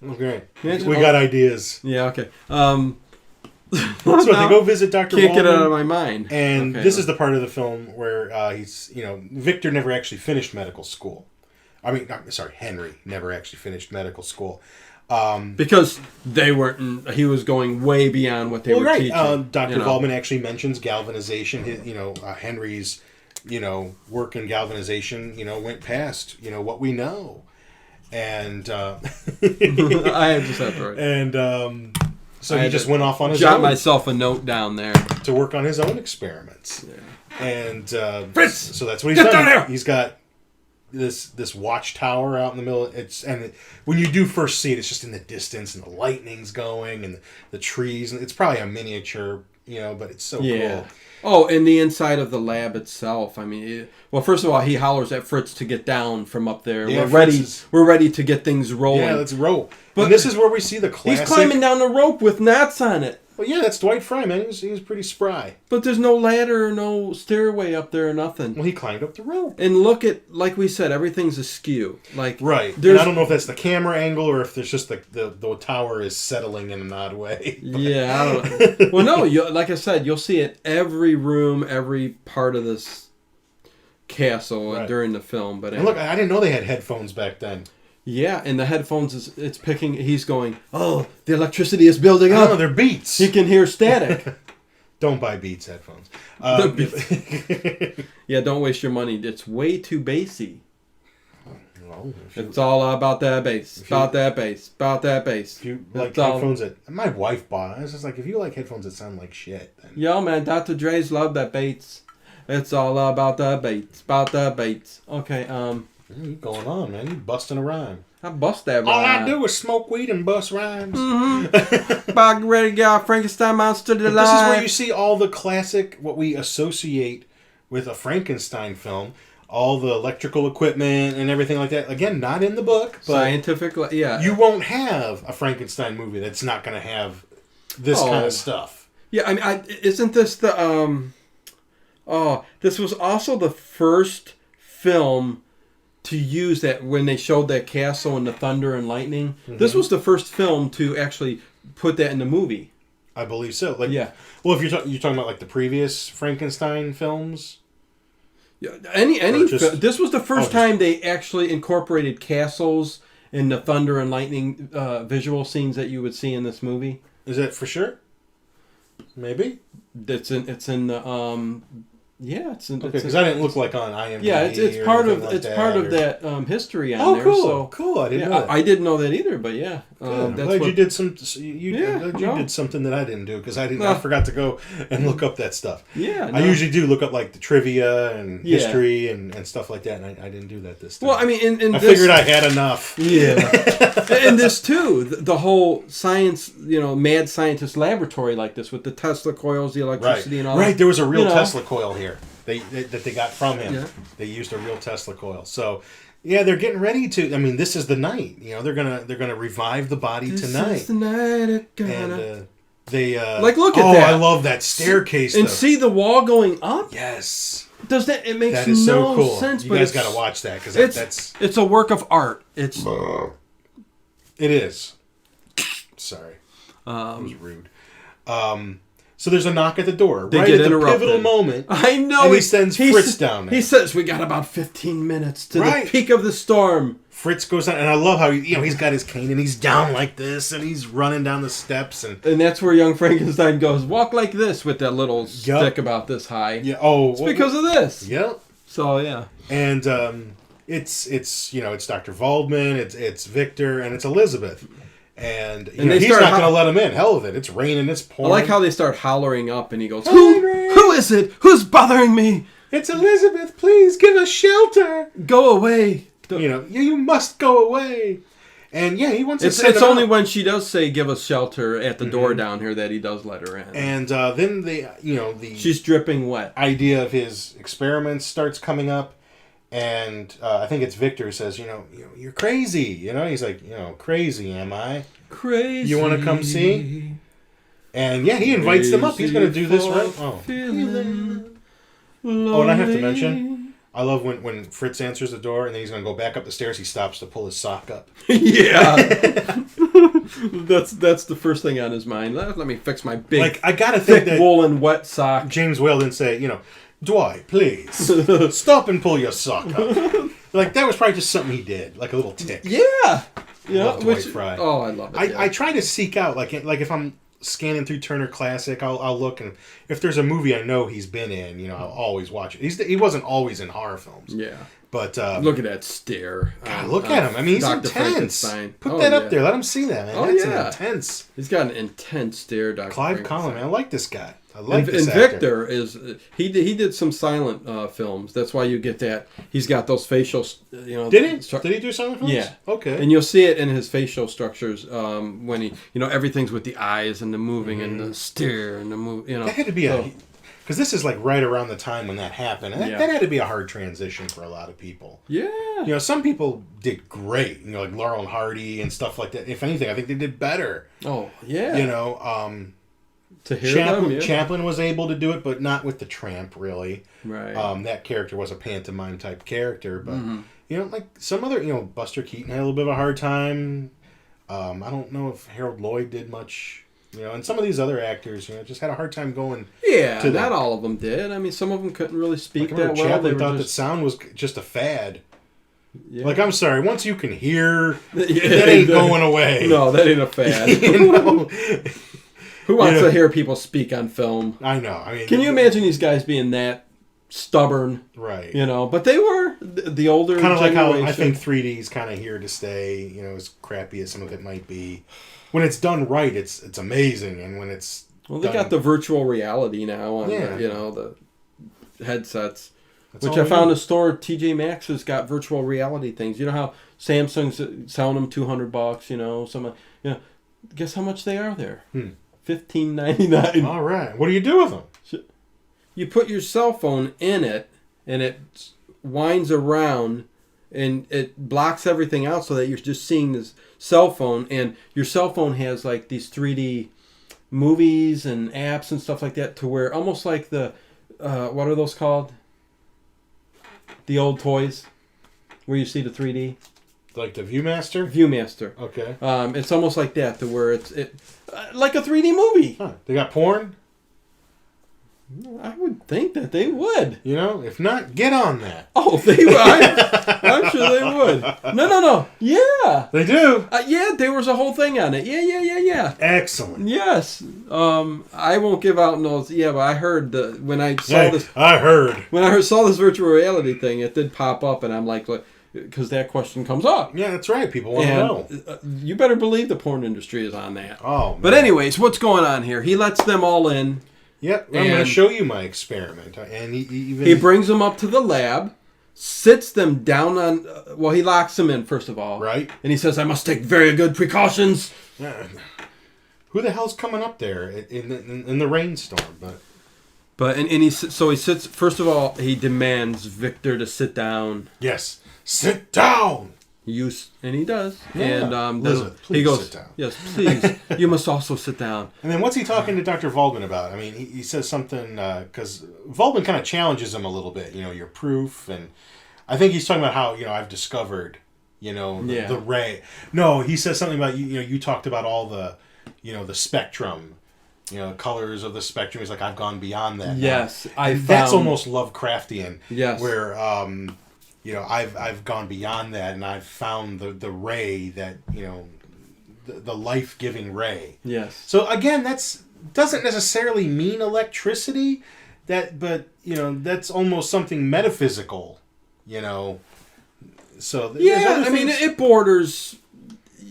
Okay. We got ideas. Yeah, okay. So they go visit Dr. Can't Waldman, get it out of my mind. And this is the part of the film where Victor never actually finished medical school. Henry never actually finished medical school. Because they weren't, he was going way beyond what they were teaching. Dr. Waldman actually mentions galvanization. Henry's, work in galvanization, went past, what we know. And, I just have to write. And, so he just went off on his own. Jot myself a note down there. To work on his own experiments. Yeah. And Fritz! So that's what he's done. He's got this watchtower out in the middle. When you do first see it, it's just in the distance and the lightning's going and the trees. And it's probably a miniature, but it's so cool. Oh, and the inside of the lab itself. I mean, first of all, he hollers at Fritz to get down from up there. Yeah, we're ready to get things rolling. Yeah, let's roll. But this is where we see the classic... He's climbing down the rope with knots on it. Well, yeah, that's Dwight Fry, man. He was pretty spry. But there's no ladder or no stairway up there or nothing. Well, he climbed up the rope. And look at, like we said, everything's askew. Right. And I don't know if that's the camera angle or if there's just the tower is settling in an odd way. But... Yeah, I don't know. Well, no, like I said, you'll see it every room, every part of this castle during the film. But and look, I didn't know they had headphones back then. Yeah, and the headphones it's picking. He's going, oh, the electricity is building up. No, they're Beats. He can hear static. Don't buy Beats headphones. Yeah, don't waste your money. It's way too bassy. Well, it's all about that bass. About that bass. About that bass. If you like headphones that my wife bought, I was just like, if you like headphones that sound like shit, then yo, man, Dr. Dre's love that bass. It's all about the bass. About the bass. Okay, you going on, man. You busting a rhyme. I bust that rhyme. All I do is smoke weed and bust rhymes. Mm-hmm. About ready to get Frankenstein monster to life. This is where you see all the classic, what we associate with a Frankenstein film. All the electrical equipment and everything like that. Again, not in the book. But scientifically, yeah. You won't have a Frankenstein movie that's not going to have this kind of stuff. Yeah, I mean, isn't this the... this was also the first film... to use that when they showed that castle and the thunder and lightning. Mm-hmm. This was the first film to actually put that in the movie. I believe so. Yeah. Well, if you're talking about like the previous Frankenstein films. Yeah. This was the first time they actually incorporated castles in the thunder and lightning visual scenes that you would see in this movie. Is that for sure? Maybe. It's in the. Yeah, it's because I didn't look like on IMDb. Yeah, it's part of that history on there. Oh, cool, so, cool! I didn't know that. I didn't know that either, but yeah, I'm glad you did some. You did something that I didn't do because I forgot to go and look up that stuff. Yeah, I usually do look up like the trivia and history and stuff like that, and I didn't do that this time. Well, I mean, I figured I had enough. Yeah, and this too, the whole science, mad scientist laboratory like this with the Tesla coils, the electricity, and all. Right, there was a real Tesla coil here. That they got from him. Yeah. They used a real Tesla coil. So, yeah, they're getting ready to. I mean, this is the night. They're gonna revive the body tonight. This is the night. And they look at that. I love that staircase. And see the wall going up. Yes. Does that? It makes that is no so cool. sense. You but guys got to watch that because it's a work of art. It is. Sorry, that was rude. So there's a knock at the door. They right get at the interrupted. pivotal moment. I know. And he sends Fritz down there. He says, we got about 15 minutes to the peak of the storm. Fritz goes down, and I love how he's got his cane, and he's down like this, and he's running down the steps. And that's where young Frankenstein goes, walk like this, with that little stick about this high. Yeah. Oh. It's because of this. Yep. So, yeah. And it's Dr. Waldman, it's Victor, and it's Elizabeth. And he's not going to let him in. Hell with it. It's raining. It's pouring. I like how they start hollering up, and he goes, Who is it? Who's bothering me? It's Elizabeth. Please give us shelter. Go away. You must go away. And he wants to send It's him only out. when she does say give us shelter at the door down here that he does let her in. And then the she's dripping wet. Idea of his experiments starts coming up. And I think it's Victor who says, you're crazy. He's like, crazy, am I? Crazy. You want to come see? And he invites them up. He's going to do this, right? And I have to mention, I love when Fritz answers the door and then he's going to go back up the stairs. He stops to pull his sock up. Yeah. That's the first thing on his mind. Let me fix my big, I gotta think thick woolen wet sock. James Whale didn't say, Dwight, please, stop and pull your sock up. That was probably just something he did, like a little tick. Yeah. Dwight Fry. Oh, I love it. I try to seek out, like if I'm scanning through Turner Classic, I'll look, and if there's a movie I know he's been in, I'll always watch it. He wasn't always in horror films. Yeah. But look at that stare. God, look at him. I mean, he's Dr. intense. Frankenstein. Put that up there. Let him see that, man. That's intense. He's got an intense stare, Dr. Clive Frankenstein. Collin, man. I like this guy. I like this actor. Victor is he did some silent films. That's why you get that. He's got those facial. Did he? Did he do silent films? Yeah. Okay. And you'll see it in his facial structures when he, everything's with the eyes and the moving and the stare and the move. That had to be because this is right around the time when that happened. And that had to be a hard transition for a lot of people. Yeah. Some people did great. Like Laurel and Hardy and stuff like that. If anything, I think they did better. Oh yeah. To hear Chaplin was able to do it, but not with the Tramp, really. Right. That character was a pantomime type character, but some other, Buster Keaton had a little bit of a hard time. I don't know if Harold Lloyd did much. And some of these other actors, just had a hard time going. Yeah, not all of them did. I mean, some of them couldn't really speak that well. Chaplin thought that sound was just a fad. Yeah. I'm sorry. Once you can hear, that ain't going away. No, that ain't a fad. Who wants to hear people speak on film? I know. I mean, can you imagine these guys being that stubborn? Right. But they were the older kind of generation. like how I think 3D is kind of here to stay. As crappy as some of it might be, when it's done right, it's amazing, and when it's they got the virtual reality now on the headsets. Which I found a store, TJ Maxx, has got virtual reality things. You know how Samsung's selling them $200, guess how much they are there? $15.99. All right. What do you do with them? You put your cell phone in it, and it winds around, and it blocks everything out so that you're just seeing this cell phone, and your cell phone has these 3D movies and apps and stuff like that, to where almost like the what are those called? The old toys, where you see the 3D. Like the Viewmaster? Viewmaster. Okay. It's almost like that, to where it's like a 3D movie. Huh. They got porn? I would think that they would. If not, get on that. Oh, they would. I'm sure they would. No. Yeah. They do? Yeah, there was a whole thing on it. Yeah. Excellent. Yes. I won't give out notes. Yeah, but I heard when I saw this. I heard. When I saw this virtual reality thing, it did pop up, and I'm like, because that question comes up. Yeah, that's right. People want to know. You better believe the porn industry is on that. Oh, man. But anyways, what's going on here? He lets them all in. Yep, I'm going to show you my experiment. And he brings them up to the lab, sits them down on... he locks them in, first of all. Right. And he says, I must take very good precautions. Who the hell's coming up there in the rainstorm? And he sits... First of all, he demands Victor to sit down. Yes. Sit down! And he does. Yeah. And Elizabeth, please he goes, sit down. yes, please. You must also sit down. And then what's he talking to Dr. Waldman about? I mean, he says something, because Waldman kind of challenges him a little bit, your proof. And I think he's talking about how, I've discovered, the ray. No, he says something about, you talked about all the, the spectrum, colors of the spectrum. He's like, I've gone beyond that. Yes. That's almost Lovecraftian. Yes. Where, I've gone beyond that, and I've found the ray that, the life-giving ray. Yes. So again, doesn't necessarily mean electricity, but that's almost something metaphysical, So yeah, I mean, it borders,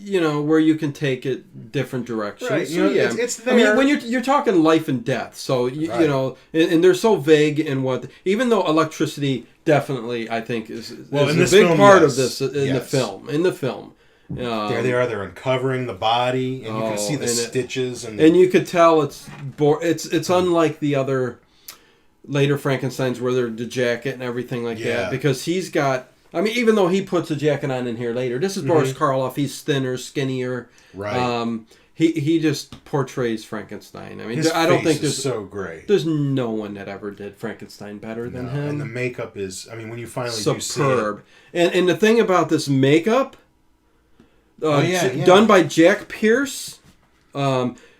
where you can take it different directions. Right. So, yeah, it's there. I mean, when you're talking life and death, so Right. and they're so vague in what, even though electricity definitely, I think, is in a this big film, part yes. of this in the film. In the film, there they are. They're uncovering the body, and you can see the stitches, and you could tell it's unlike the other later Frankensteins where they're the jacket and everything like that, because he's got. I mean, even though he puts a jacket on in here later, this is Boris Karloff. He's thinner, skinnier. Right. He just portrays Frankenstein. I mean, I don't think there's so great. There's no one that ever did Frankenstein better than him. And the makeup is, I mean, when you finally superb. do see it. And the thing about this makeup, done by Jack Pierce,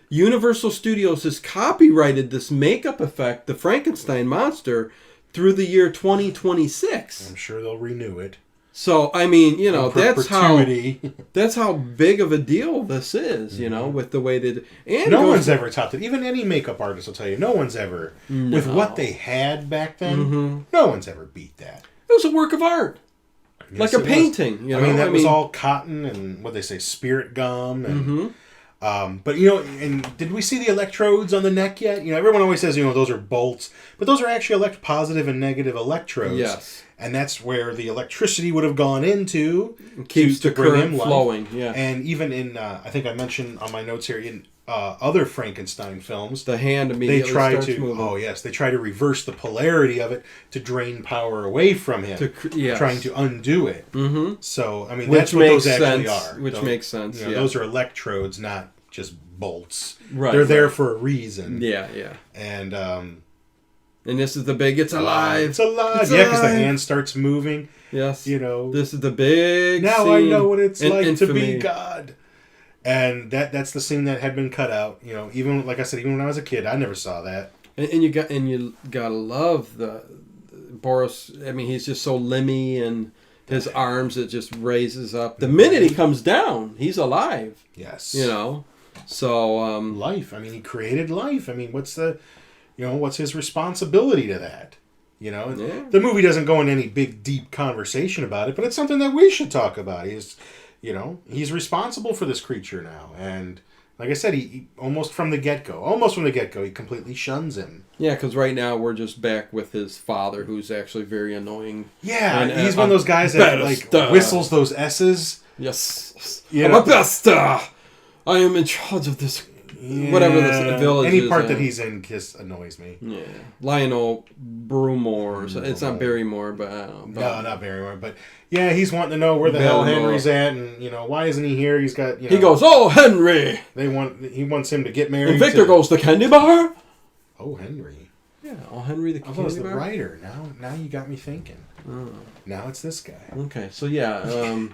Universal Studios has copyrighted this makeup effect, the Frankenstein monster, through the year 2026. I'm sure they'll renew it. So I mean, that's how big of a deal this is, with the way that. And no one's ever topped it. Even any makeup artist will tell you, no one's ever with what they had back then. No one's ever beat that. It was a work of art, like a painting. I mean, that was all cotton and what they say, spirit gum and. But and did we see the electrodes on the neck yet? Everyone always says those are bolts, but those are actually positive and negative electrodes. Yes, and that's where the electricity would have gone into. It keeps the current flowing. Yeah, and even in I think I mentioned on my notes here in other Frankenstein films, the hand immediately starts moving. Oh yes, they try to reverse the polarity of it to drain power away from him, trying to undo it. Mm-hmm. So I mean, that's what those actually are. Which makes sense. Those are electrodes, not just bolts. Right. They're there for a reason. Yeah, yeah. And this is the big. It's alive. It's alive. Yeah, because the hand starts moving. Yes. This is the big. Now scene I know what it's like infamy. to be God. And that's the scene that had been cut out. Even like I said, even when I was a kid, I never saw that. And you gotta love the Boris. I mean, he's just so limmy, and his arms, it just raises up. The minute he comes down, he's alive. Yes. So life. I mean, he created life. I mean, what's his responsibility to that? The movie doesn't go into any big deep conversation about it, but it's something that we should talk about. He's responsible for this creature now, and like I said, he almost from the get-go, he completely shuns him. Yeah, because right now we're just back with his father, who's actually very annoying. Yeah, and he's one of those guys that whistles those S's. Yes, I'm a best. I am in charge of this. Yeah. Whatever this village Any is. part that he's in just annoys me. Yeah. Lionel Brumore. So it's not Barrymore, but I don't know. No, not Barrymore. But yeah, he's wanting to know where the hell Henry's at, and why isn't he here? He's got He goes, "Oh, Henry!" He wants him to get married. And Victor goes, "The candy bar?" Oh, Henry. Yeah, Henry the candy bar. The writer. Now you got me thinking. Oh. Now it's this guy. Okay, so yeah.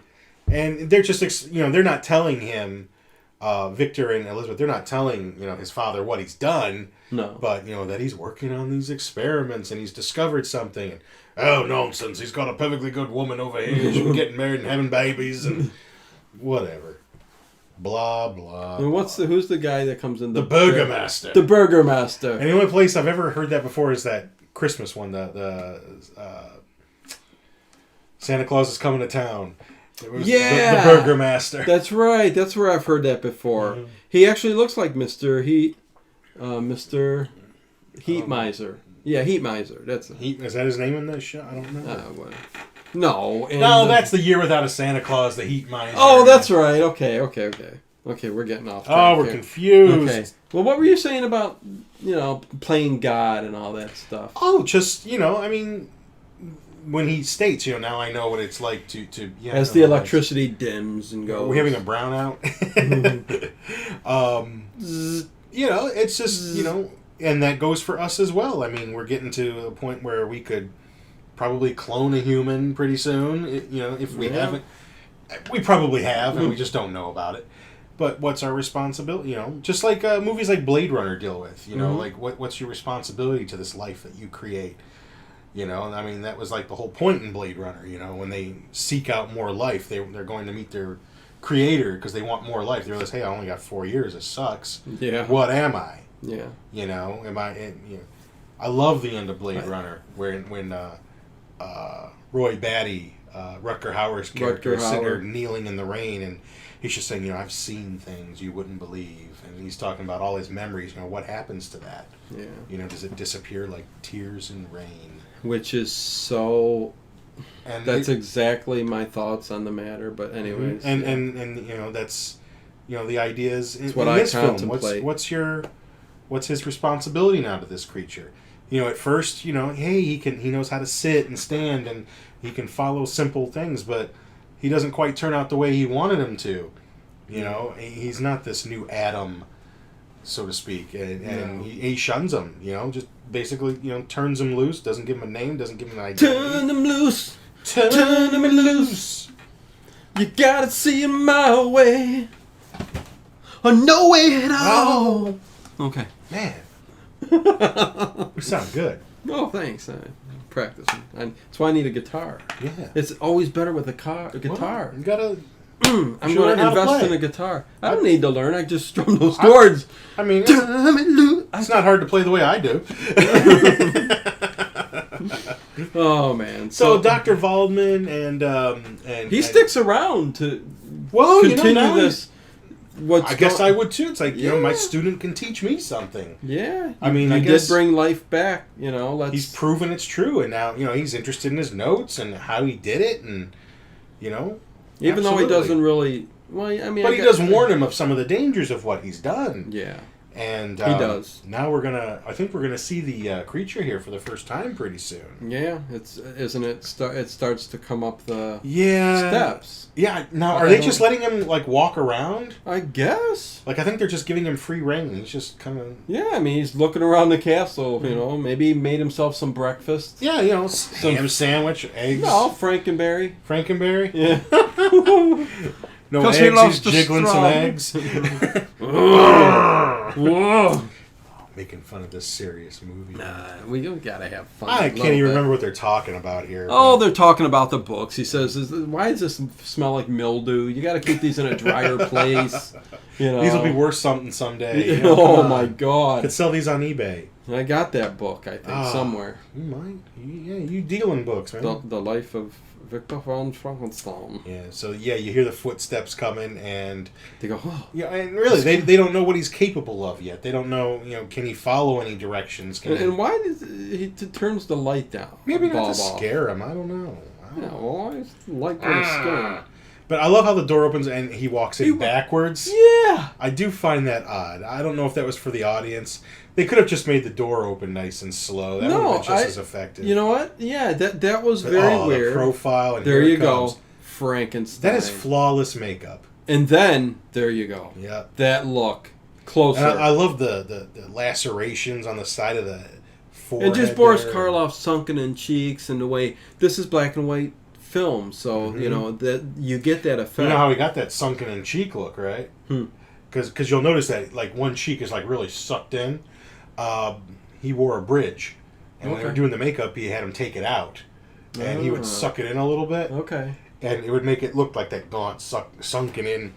And they're just they're not telling him. Victor and Elizabeth, they're not telling his father what he's done. No, but that he's working on these experiments and he's discovered something. And, oh, nonsense! He's got a perfectly good woman over here. She's getting married and having babies and whatever. Blah blah. And who's the guy that comes in? The Burgermaster. The Burgermaster. And the only place I've ever heard that before is that Christmas one. The Santa Claus is coming to town. It was the Burgermaster. That's right. That's where I've heard that before. Mm-hmm. He actually looks like Mr. Heat Miser. Yeah, Heat Miser. Is that his name in this show? I don't know. No. That's the Year Without a Santa Claus, the Heat Miser. Oh, that's right. Okay, we're getting off track. Oh, we're confused. Okay. Well, what were you saying about, playing God and all that stuff? Oh, just, I mean... when he states, now I know what it's like to as the electricity dims and goes. We're having a brownout. It's just and that goes for us as well. I mean, we're getting to a point where we could probably clone a human pretty soon. If we haven't, we probably have, and we just don't know about it. But what's our responsibility? Just like movies like Blade Runner deal with. Like what's your responsibility to this life that you create? I mean, that was like the whole point in Blade Runner. When they seek out more life, they're going to meet their creator because they want more life. They realize, hey, I only got 4 years. It sucks. Yeah. What am I? Yeah. Am I? I love the end of Blade Runner when Roy Batty, Rutger Hauer's character, is sitting there kneeling in the rain, and he's just saying, I've seen things you wouldn't believe, and he's talking about all his memories. What happens to that? Yeah. Does it disappear like tears in rain? Which is so. And that's exactly my thoughts on the matter. But anyways, and that's the idea is in what this I contemplate. Film. What's his responsibility now to this creature? At first, hey, he knows how to sit and stand, and he can follow simple things, but he doesn't quite turn out the way he wanted him to. He's not this new Adam, so to speak, and he shuns him. Just basically, turns him loose, doesn't give him a name, doesn't give him an identity. Turn him loose, turn him loose. You gotta see him my way, or no way at all. Okay, man, you sound good. Oh, thanks. Practicing. That's why I need a guitar. Yeah, it's always better with a guitar. Well, you gotta. I'm going to invest in a guitar. I don't need to learn. I just strum those chords. I mean, it's not hard to play the way I do. Oh man! So Dr. Waldman and he sticks around to continue this. I guess I would too. It's like my student can teach me something. Yeah, I mean, I guess did bring life back. He's proven it's true, and now he's interested in his notes and how he did it, and even though he doesn't really. Well, I mean, but he does warn him of some of the dangers of what he's done. Yeah. And he does. Now I think we're gonna see the creature here for the first time pretty soon. Yeah, isn't it? It starts to come up the steps. Yeah. Now, are they just letting him walk around? I guess. I think they're just giving him free rein. He's just kind of. Yeah, I mean, he's looking around the castle. Maybe he made himself some breakfast. Yeah, some ham sandwich, eggs. No, Frankenberry. Frankenberry. Yeah. No eggs, he loves he's jiggling some eggs. Whoa. Making fun of this serious movie. Nah, we gotta have fun. I can't even remember what they're talking about here. Oh, they're talking about the books. He says, why does this smell like mildew? You gotta keep these in a drier place. These will be worth something someday. Oh my God. Could sell these on eBay. I got that book, I think, somewhere. You might. Yeah, you deal in books, man. The Life of Victor von Frankenstein. Yeah, so you hear the footsteps coming, and they go, oh. Yeah, and really, they don't know what he's capable of yet. They don't know, can he follow any directions? And why does he turns the light down? Maybe not to scare him. I don't know. I like to scare him. But I love how the door opens and he walks in backwards. Yeah. I do find that odd. I don't know if that was for the audience. They could have just made the door open nice and slow. That would have been just as effective. You know what? Yeah, that was very weird. The profile. And there you go. Frankenstein. That is flawless makeup. And then, there you go. Yeah. That look. Closer. And I love the lacerations on the side of the forehead. And just Boris Karloff's sunken in cheeks and the way... This is black and white film, so, that you get that effect. You know how he got that sunken in cheek look, right? Because you'll notice that, one cheek is, really sucked in. He wore a bridge. And when they were doing the makeup, he had him take it out. And he would suck it in a little bit. Okay. And it would make it look like that gaunt, sunken in,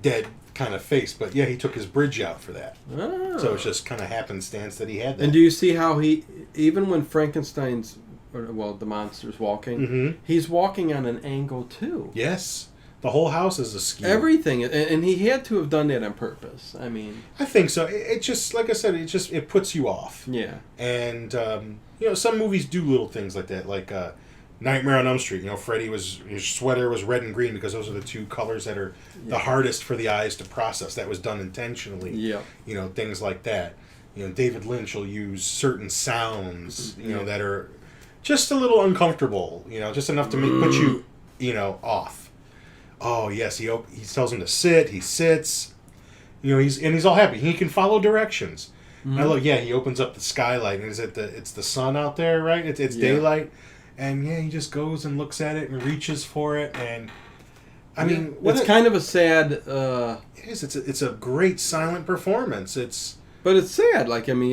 dead kind of face. But yeah, he took his bridge out for that. Oh. So it's just kind of happenstance that he had that. And do you see how even when Frankenstein's, the monster's walking, he's walking on an angle too? Yes. The whole house is askew. Everything, and he had to have done that on purpose. I mean, I think so. It just, like I said, it puts you off. Yeah. And some movies do little things like that, like Nightmare on Elm Street. Freddy his sweater was red and green because those are the two colors that are the hardest for the eyes to process. That was done intentionally. Yeah. Things like that. David Lynch will use certain sounds, that are just a little uncomfortable, just enough to put you, off. Oh yes, he tells him to sit. He sits. He's all happy. He can follow directions. Mm-hmm. And he opens up the skylight, and it's the sun out there, right? It's daylight, and he just goes and looks at it and reaches for it, and I mean, it's kind of a sad. It is. It's a great silent performance. But it's sad. Like, I mean,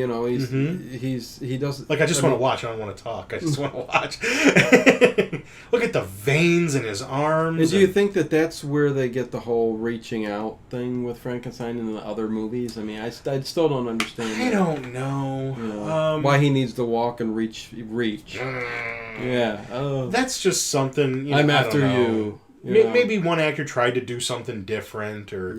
he doesn't. Like, I just want to watch. I don't want to talk. I just want to watch. Look at the veins in his arms. And do you think that's where they get the whole reaching out thing with Frankenstein in the other movies? I mean, I still don't understand. I don't know. Why he needs to walk and reach. Yeah. That's just something. I'm after you. Maybe one actor tried to do something different, or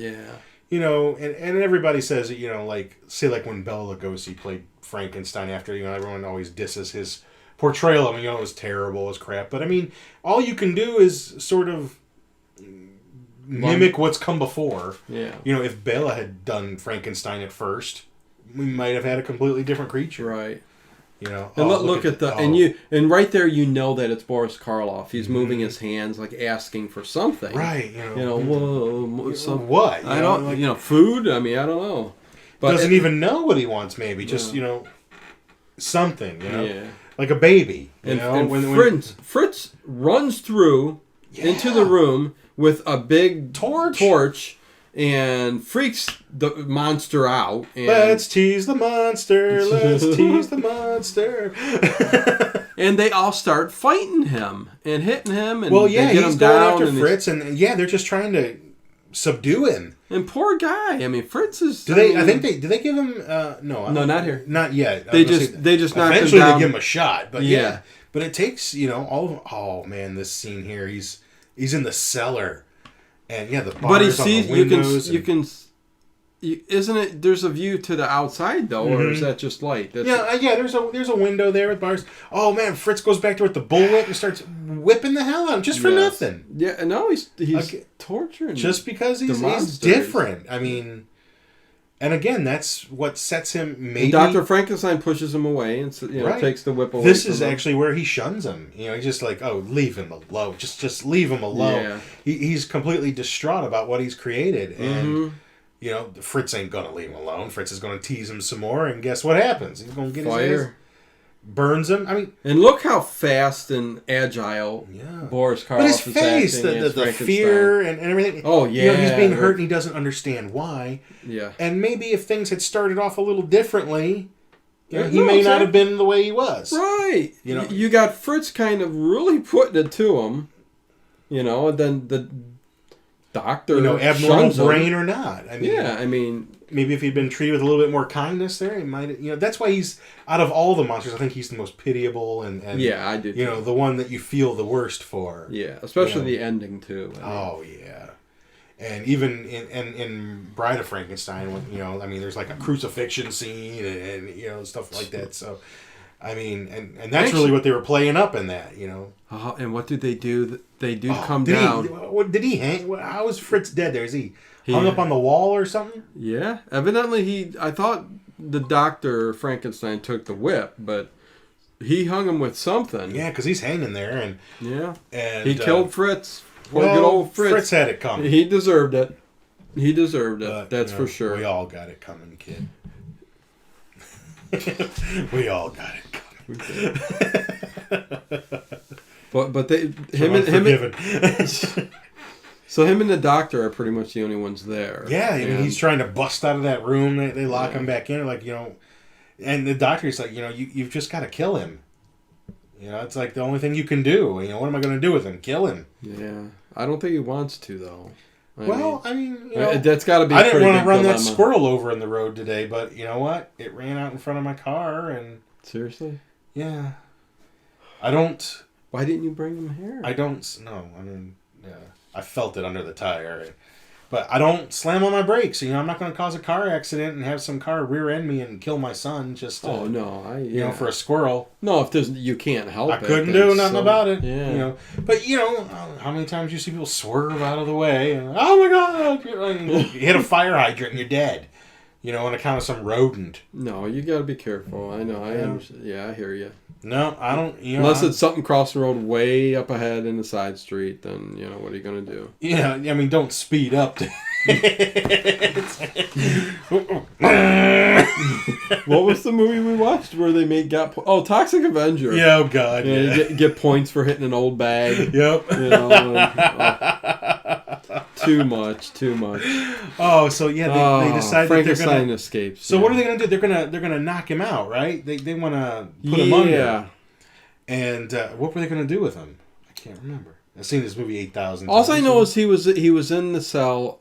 and everybody says that, like when Bela Lugosi played Frankenstein after, everyone always disses his portrayal. I mean, it was terrible as crap. But I mean, all you can do is sort of mimic what's come before. Yeah. If Bela had done Frankenstein at first, we might have had a completely different creature. Right. And look at the and right there that it's Boris Karloff. He's moving his hands like asking for something. Right. What? I don't. Food. I mean, I don't know. But doesn't even know what he wants. Maybe just something. Like a baby. And Fritz runs through into the room with a big torch. And freaks the monster out. And let's tease the monster. Let's tease the monster. And they all start fighting him and hitting him. And he's going after Fritz, and they're just trying to subdue him. And poor guy. I mean, Fritz is. Do they give him? No, not here. Not yet. They just knock him down. Eventually, they give him a shot. But but it takes oh man, this scene here. He's in the cellar. And the bars on the windows. Isn't it? There's a view to the outside though, or is that just light? There's a window there with bars. Oh man, Fritz goes back to it, the bullwhip, and starts whipping the hell out of him just for nothing. Yeah, no, he's torturing just because he's different. I mean, and again, that's what sets him. Maybe Dr. Frankenstein pushes him away and takes the whip away. This is actually where he shuns him. He's just like, oh, leave him alone. Just leave him alone. Yeah. He's completely distraught about what he's created, and Fritz ain't gonna leave him alone. Fritz is gonna tease him some more, and guess what happens? He's gonna get his ass, burns him. I mean, and look how fast and agile Boris Karloff is acting. But his face, the fear and everything. Oh yeah, he's being hurt and he doesn't understand why. Yeah, and maybe if things had started off a little differently, he may not have been the way he was. Right. You got Fritz kind of really putting it to him. And then the doctor, abnormal brain or not. I mean, maybe if he'd been treated with a little bit more kindness there, he might. That's why he's out of all the monsters. I think he's the most pitiable and I do. The one that you feel the worst for. Yeah, especially the ending too. Oh yeah, and even in Bride of Frankenstein, when there's like a crucifixion scene and stuff like that. So. I mean, and that's really what they were playing up in that, and what did they do? They come down. Did he hang? How was Fritz dead there? Is he hung up on the wall or something? Yeah. Evidently, I thought the Dr. Frankenstein took the whip, but he hung him with something. Yeah, because he's hanging there. And he killed Fritz. Poor good old Fritz. Fritz had it coming. He deserved it. But, that's for sure. We all got it coming, kid. We all got it coming. but so him and the doctor are pretty much the only ones there. Yeah, I mean, he's trying to bust out of that room. They lock him back in, and the doctor's like, you've just got to kill him. It's like the only thing you can do. What am I going to do with him? Kill him. Yeah, I don't think he wants to though. I mean, that's got to be. I didn't want to run that squirrel over in the road today, but you know what? It ran out in front of my car, and seriously, yeah. I don't. Why didn't you bring him here? I don't. No, I mean, I felt it under the tire, but I don't slam on my brakes. I'm not going to cause a car accident and have some car rear end me and kill my son. Just for a squirrel. No, if there's you can't help it. I couldn't do nothing about it. Yeah. But how many times do you see people swerve out of the way? And, oh my God! You hit a fire hydrant and you're dead. on account of some rodent. No, you got to be careful. I know. I understand. Yeah, I hear you. No, I don't. Unless it's something crossing the road way up ahead in the side street, then what are you gonna do? Yeah, I mean, don't speed up. What was the movie we watched where they Toxic Avenger? Yeah, oh God, yeah. You get points for hitting an old bag. Yep. Too much. Oh, so yeah, they decide Frankenstein that they're gonna escapes. So what are they gonna do? They're gonna knock him out, right? They want to put him under. Yeah. And what were they gonna do with him? I can't remember. I've seen this movie 8,000 times. All I know is he was in the cell.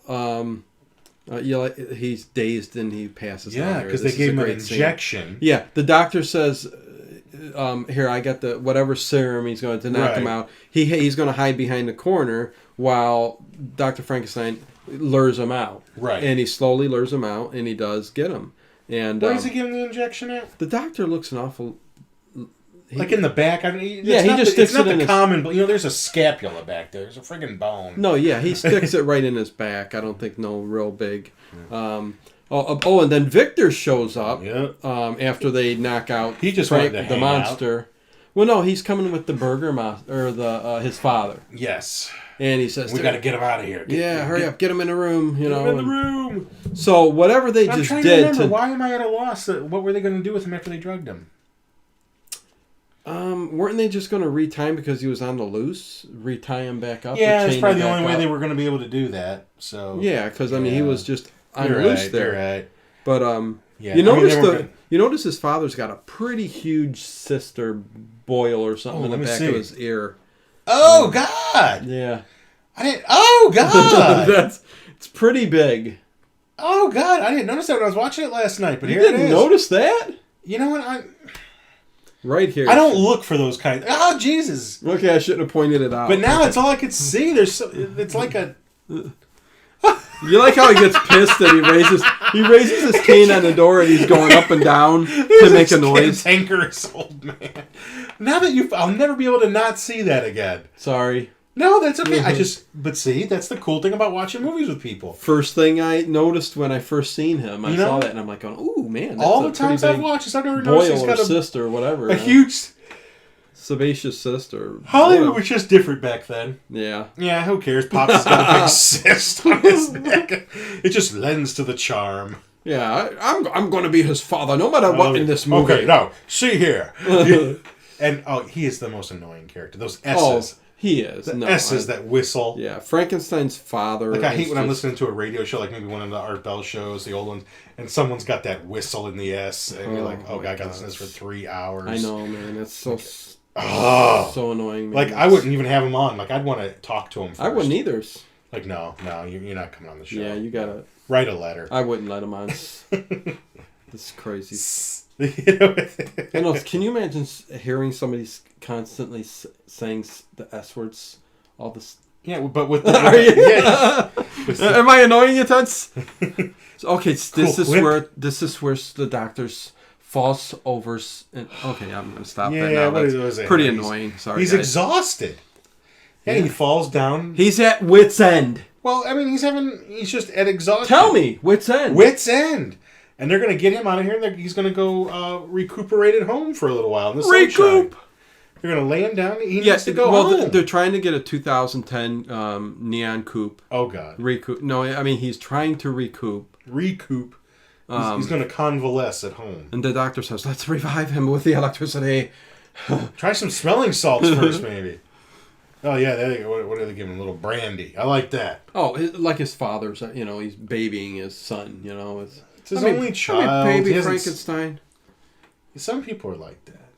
He's dazed and he passes. Yeah, because they gave him an injection. Scene. Yeah, the doctor says, "Here, I got the whatever serum he's going to knock him out." He's going to hide behind the corner while Dr. Frankenstein lures him out. Right, and he slowly lures him out, and he does get him. And where is he getting the injection at? The doctor looks an awful. Like in the back? He just sticks it in his... common... there's a scapula back there. There's a friggin' bone. No, yeah, he sticks it right in his back. I don't think real big. And then Victor shows up after they knock out he just the monster. Out. Well, no, he's coming with the burger monster, or his father. Yes. And he says... We got to get him out of here. Hurry up. Get him in the room. Get him in the room. So whatever they just did... Why am I at a loss? What were they going to do with him after they drugged him? Weren't they just going to retie him because he was on the loose? Retie him back up? Yeah, that's probably the only way they were going to be able to do that. So yeah, because he was just on the loose there. You're right. But you notice his father's got a pretty huge cyster boil or something in the back of his ear. Oh God! Yeah. I didn't. Oh God! It's pretty big. Oh God! I didn't notice that when I was watching it last night. But you here it is. didn't notice that? You know what? Right here. I don't look for those kinds. Oh Jesus! Okay, I shouldn't have pointed it out. But now it's all I could see. It's like a. You like how he gets pissed and he raises his cane on the door and he's going up and down to make a noise. Cantankerous old man. Now that I'll never be able to not see that again. Sorry. No, that's okay. But see, that's the cool thing about watching movies with people. First thing I noticed when I first seen him, I saw that and I'm like, "Ooh, man!" That's all the times I've watched this, I've never noticed he's got a cyst or whatever, a huge sebaceous cyst or Hollywood was just different back then. Yeah. Yeah, who cares? Pops got a big cyst on his neck. It just lends to the charm. Yeah, I'm going to be his father, no matter what in this movie. Okay, now see here, and he is the most annoying character. Those S's. He is. The S's that whistle. Yeah, Frankenstein's father. Like I hate when I'm listening to a radio show, like maybe one of the Art Bell shows, the old ones, and someone's got that whistle in the S, and you're like, God, I got this for 3 hours. I know, man. It's so annoying. Man. Like I wouldn't even have him on. Like I'd want to talk to him first. I wouldn't either. Like no, you're not coming on the show. Yeah, you gotta write a letter. I wouldn't let him on. This is crazy. I know. Can you imagine hearing somebody constantly saying the S words? All this. Yeah, but with Are you? Yeah. Am I annoying you, Tuts? Okay, this is where the doctor's false overs. Okay, I'm gonna stop that now. That's pretty annoying. Sorry, he's exhausted. Yeah, he falls down. He's at wit's end. Well, I mean, he's just at exhaustion. Tell me, wit's end. Wit's end. And they're going to get him out of here, and he's going to go recuperate at home for a little while in the sunshine. They're going to lay him down. He needs to go home. They're trying to get a 2010 neon coupe. Oh, God. Recoup. No, I mean, he's trying to recoup. Recoup. He's going to convalesce at home. And the doctor says, let's revive him with the electricity. Try some smelling salts first, maybe. Oh, yeah. What are they giving him? A little brandy. I like that. Oh, like his father's, he's babying his son, It's his only child. Baby Frankenstein. Some people are like that.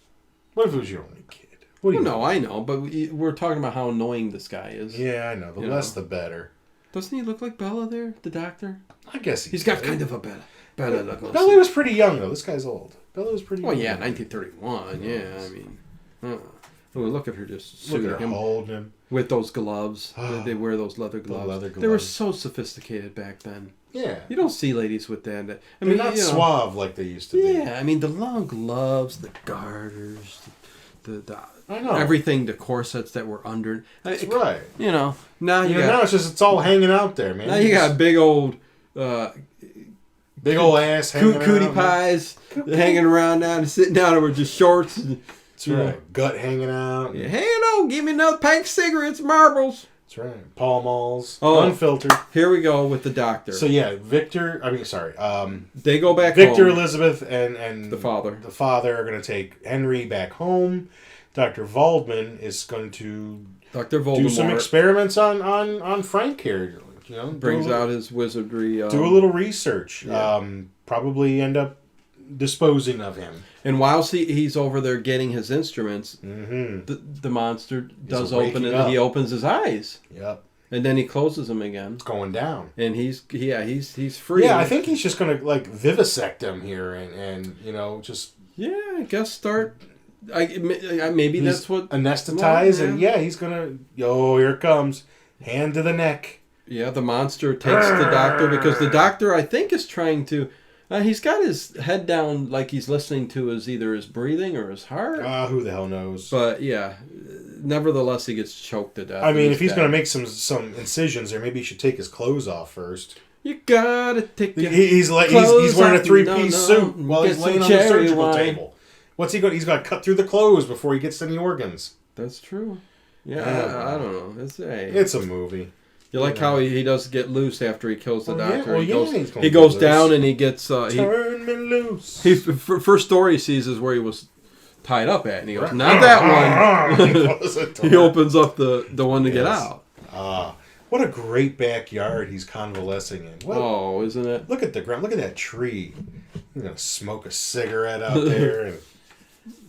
What if it was your only kid? No, I know, but we're talking about how annoying this guy is. Yeah, I know. The less, the better. Doesn't he look like Bella there, the doctor? I guess he's got kind of a Bella look. Bella was pretty young, though. This guy's old. Bella was pretty young. Well, yeah, 1931. Yeah, I mean... Oh, look at her just suiting him. Holding him. With those gloves. They wear those leather gloves. They were so sophisticated back then. Yeah. You don't see ladies with that. They're not suave like they used to be. Yeah, I mean, the long gloves, the garters, I know. everything, the corsets that were under. That's right. Now now it's all hanging out there, man. Now you got big old Big old ass hanging cootie out. pies hanging around now and sitting down with just shorts. That's right. Gut hanging out. Yeah, hey, no, give me another pack of cigarettes, marbles. That's right. Pall Malls. Oh, unfiltered. Here we go with the doctor. So yeah, they go back Victor, home. Elizabeth, and The father. The father are going to take Henry back home. Dr. Waldman is going to Dr. Voldemort do some experiments on Frank here. You know, brings out his wizardry. Do a little research. Yeah. Probably end up disposing of him. And whilst he's over there getting his instruments, mm-hmm. the monster does waking open it. up. He opens his eyes. Yep. And then he closes them again. It's going down. And he's free. Yeah, I think he's just gonna like vivisect him here and you know just. Yeah, I guess start. Maybe that's what anesthetize and he's gonna. Here it comes, hand to the neck. Yeah, the monster takes the doctor because the doctor I think is trying to. He's got his head down like he's listening to either his breathing or his heart. Who the hell knows? But yeah, nevertheless he gets choked to death. I mean, if he's going to make some incisions there, maybe he should take his clothes off first. You gotta take your he's wearing a 3-piece suit while he's laying on the surgical table. What's he going? He's got to cut through the clothes before he gets to any organs. That's true. Yeah, I don't know. It's a movie. You like how he does get loose after he kills the doctor. Yeah. He goes down and he gets... Turn me loose. First story he sees is where he was tied up at. And he goes, not that one. He opens up the one to get out. What a great backyard he's convalescing in. Isn't it? Look at the ground. Look at that tree. He's going to smoke a cigarette out there. And,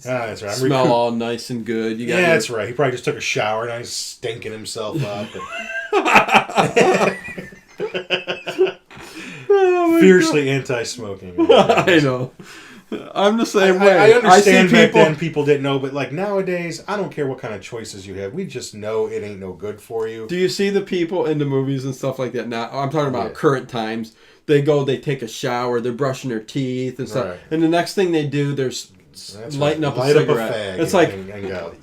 that's right. Smell all nice and good. That's right. He probably just took a shower and he's stinking himself up. Fiercely anti-smoking. I know. I'm the same way. I understand back then people didn't know, but like nowadays, I don't care what kind of choices you have. We just know it ain't no good for you. Do you see the people in the movies and stuff like that now? I'm talking about current times. They take a shower, they're brushing their teeth and stuff. Right. And the next thing they do, they're lighting up a cigarette. It's like, and go.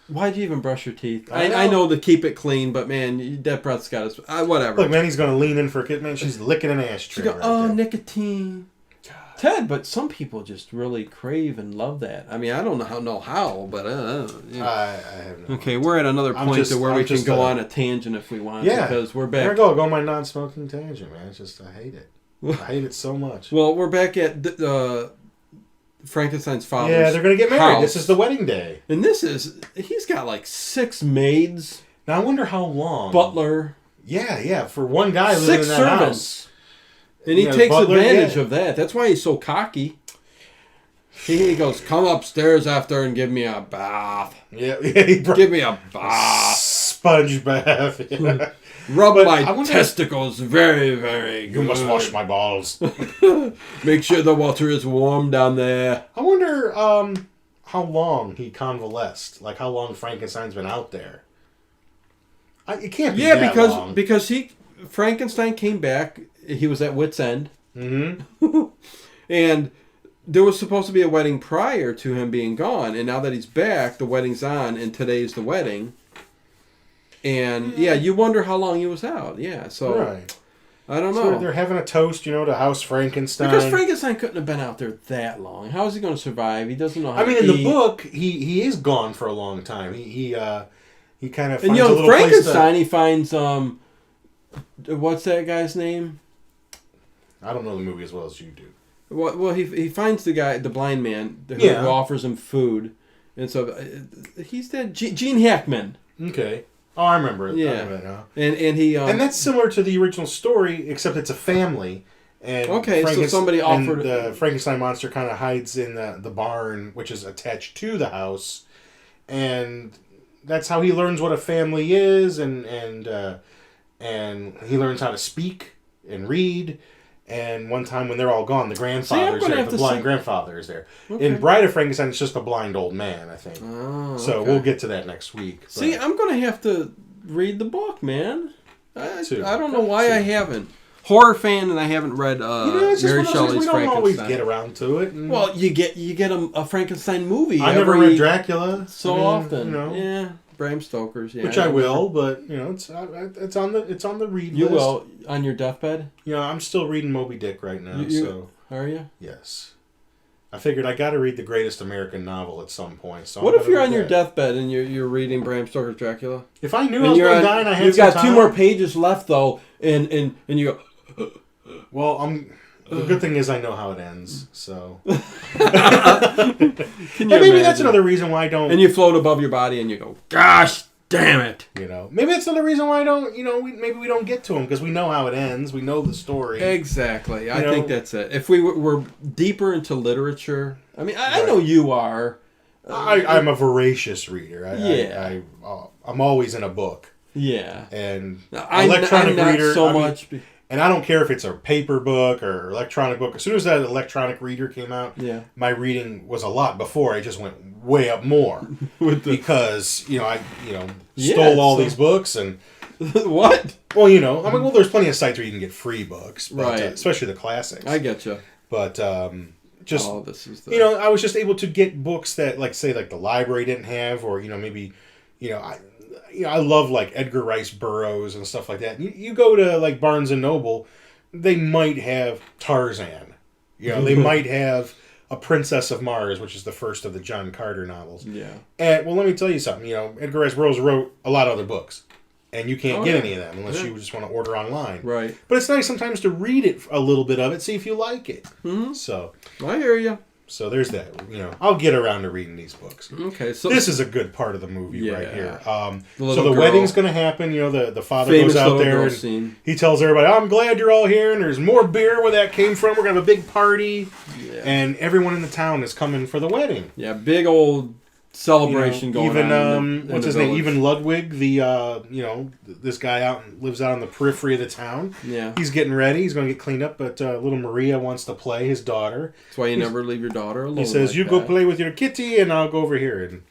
Why'd you even brush your teeth? I know to keep it clean, but man, that breath's got to... whatever. Look, man, he's going to lean in for a kid. Man, she's licking an ashtray. She goes, nicotine. God. Ted, but some people just really crave and love that. I mean, I don't know how, but... I have no Okay, we're at another point where we can go on a tangent if we want. Yeah. Because we're back... There I go on my non-smoking tangent, man. It's just, I hate it. I hate it so much. Well, we're back at... Frankenstein's father's Yeah, they're going to get married. house. This is the wedding day. And he's got like 6 maids. Now, I wonder how long. Butler. Yeah, for one guy living in that servants. house. And he takes advantage of that. That's why he's so cocky. He goes, come upstairs after and give me a bath. Yeah, give me a bath. Sponge bath. Yeah. Rub my testicles very, very good. You must wash my balls. Make sure the water is warm down there. I wonder how long he convalesced. Like how long Frankenstein's been out there. It can't be that long. because Frankenstein came back. He was at wit's end. Mm-hmm. And there was supposed to be a wedding prior to him being gone. And now that he's back, the wedding's on, and today's the wedding. And you wonder how long he was out. Yeah, so right. I don't know. So they're having a toast, to House Frankenstein. Because Frankenstein couldn't have been out there that long. How is he going to survive? He doesn't know how. In the book, he is gone for a long time. He kind of finds a little Frankenstein. He finds what's that guy's name? I don't know the movie as well as you do. Well, he finds the guy, the blind man, who offers him food, and so he's dead. Gene Hackman. Okay. Oh, I remember it. Yeah. I remember it now. And he... and that's similar to the original story, except it's a family. And so somebody offered... And the Frankenstein monster kind of hides in the barn, which is attached to the house. And that's how he learns what a family is, and he learns how to speak and read. And one time when they're all gone, the grandfather's there. The blind grandfather is there. Okay. In Bride of Frankenstein, it's just a blind old man, I think. Oh, so we'll get to that next week. But. See, I'm going to have to read the book, man. I don't know why I haven't. Horror fan, and I haven't read Mary Shelley's Frankenstein. We don't always get around to it. Well, you get a Frankenstein movie. I never read Dracula. So often. Yeah. Bram Stoker's. Yeah, which I will, but it's on the read you list. You will on your deathbed. I'm still reading Moby Dick right now. So are you? Yes. I figured I got to read the greatest American novel at some point. So what if you're on your deathbed and you're reading Bram Stoker's Dracula? If I knew I was going to die and I had you've some got time, 2 more pages left though, and you go. Well, the good thing is I know how it ends. So. Maybe that's another reason why I don't. And you float above your body and you go, gosh damn it. Maybe that's another reason why I don't. Maybe we don't get to them because we know how it ends. We know the story. Exactly. I think that's it. If we were deeper into literature, I mean, I know you are. I'm a voracious reader. I'm always in a book. Yeah. And electronic reader so much. And I don't care if it's a paper book or electronic book. As soon as that electronic reader came out, my reading was a lot before. I just went way up more because I stole all these books and what? Well, there's plenty of sites where you can get free books, but, right? Especially the classics. I get you. But just this is the... I was just able to get books that say the library didn't have, or maybe I love Edgar Rice Burroughs and stuff like that. You go to Barnes and Noble, they might have Tarzan. They might have A Princess of Mars, which is the first of the John Carter novels. Yeah. And let me tell you something. Edgar Rice Burroughs wrote a lot of other books, and you can't get any of them unless you just want to order online. Right. But it's nice sometimes to read it, a little bit of it, see if you like it. Mm-hmm. So I hear you. So there's that. I'll get around to reading these books. Okay, so this is a good part of the movie right here. So the wedding's going to happen. The father goes out there and he tells everybody, "I'm glad you're all here, and there's more beer where that came from. We're going to have a big party, and everyone in the town is coming for the wedding." Yeah, big old celebration going on. What's his name? Even Ludwig, this guy lives out on the periphery of the town. Yeah, he's getting ready. He's going to get cleaned up, but little Maria wants to play, his daughter. That's why you never leave your daughter alone. He says, "You go play with your kitty, and I'll go over here." And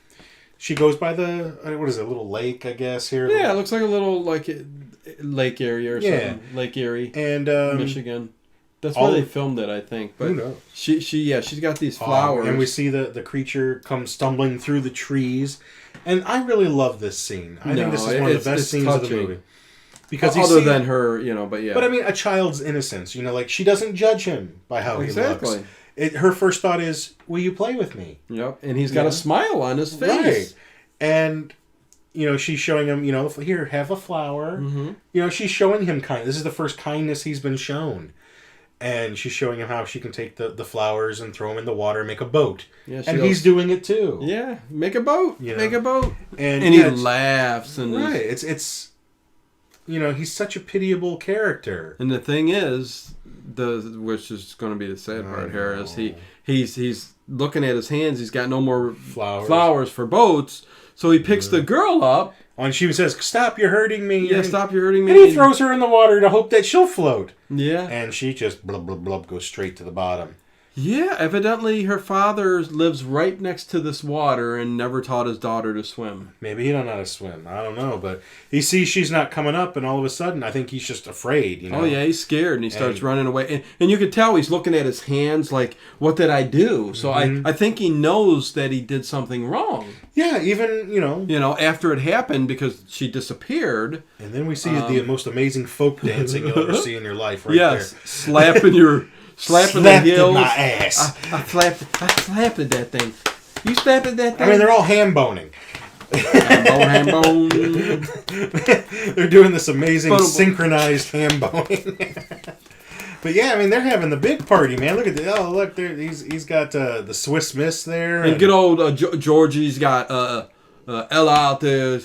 she goes by the little lake, I guess here. Yeah, it looks like a little lake area or something. Lake Erie, and Michigan. That's where they filmed it, I think. But who knows? She's got these flowers. And we see the creature come stumbling through the trees. And I really love this scene. I think this is one of the best scenes of the movie. Because other than her, but yeah. But I mean, a child's innocence. She doesn't judge him by how he looks. Her first thought is, "Will you play with me?" Yep. And he's got a smile on his face. Right. And she's showing him, here, have a flower. Mm-hmm. She's showing him kindness. This is the first kindness he's been shown. And she's showing him how she can take the flowers and throw them in the water and make a boat. Yeah, and he's doing it too. Yeah, make a boat. Make a boat. And he laughs. And right. It's he's such a pitiable character. And the thing is, which is going to be the sad part here, is he's looking at his hands. He's got no more flowers for boats. So he picks the girl up. And she says, "Stop, you're hurting me." Yeah, stop, you're hurting me. And he throws her in the water to hope that she'll float. Yeah. And she just blub, blub, blub, goes straight to the bottom. Yeah, evidently her father lives right next to this water and never taught his daughter to swim. Maybe he don't know how to swim. I don't know. But he sees she's not coming up, and all of a sudden, I think he's just afraid, Oh, yeah, he's scared, and he starts running away. And you could tell he's looking at his hands like, what did I do? So I think he knows that he did something wrong. Yeah, even, after it happened, because she disappeared. And then we see the most amazing folk dancing you'll ever see in your life right there. Yes, slapping the heels. My ass. I slapped at that thing. You slapped at that thing? I mean, they're all ham-boning. Ham-bone. They're doing this amazing synchronized ham-boning. But yeah, I mean, they're having the big party, man. Look at look there. He's got the Swiss Miss there. And good old Georgie's got Ella out there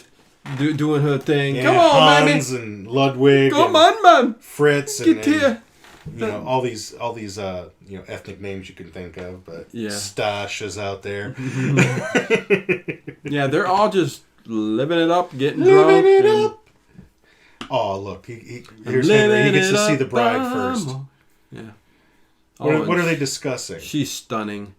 doing her thing. Yeah, come on, Hans and Ludwig. Come on, man. Fritz Get here. All these ethnic names you can think of, but Stash is out there. Yeah, they're all just living it up, getting drunk. Oh, look, here's Henry. He gets to see the bride first. Yeah. What are they discussing? She's stunning.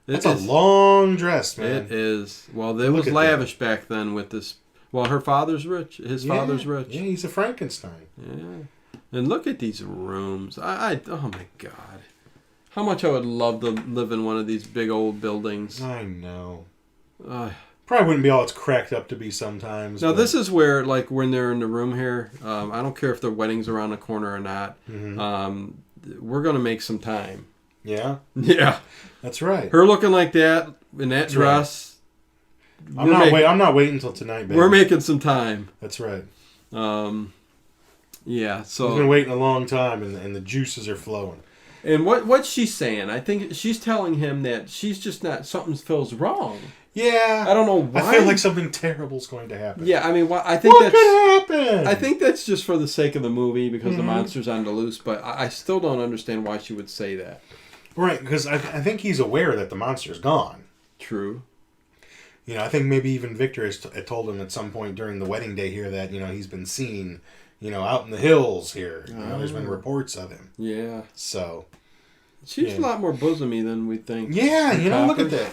That's a long dress, man. It is. Well, it was lavish back then with this. Well, her father's rich. His father's rich. Yeah, he's a Frankenstein. Yeah. And look at these rooms. Oh my God. How much I would love to live in one of these big old buildings. I know. Probably wouldn't be all it's cracked up to be sometimes. Now, this is where, like, when they're in the room here, I don't care if the wedding's around the corner or not. We're going to make some time. Yeah? Yeah. That's right. Her looking like that, in that dress. Right. I'm not waiting until tonight, baby. We're making some time. That's right. Yeah, so... We've been waiting a long time, and the juices are flowing. And what's she saying? I think she's telling him that she's just not... Something feels wrong. Yeah. I don't know why. I feel like something terrible's going to happen. Yeah, I mean, I think what could happen? I think that's just for the sake of the movie because the monster's on the loose, but I still don't understand why she would say that. Right, because I think he's aware that the monster's gone. True. You know, I think maybe even Victor has told him at some point during the wedding day here that, you know, he's been seen, you know, out in the hills here. You know, there's been reports of him. Yeah. So. She's a lot more bosomy than we think. Yeah, you know, look at that.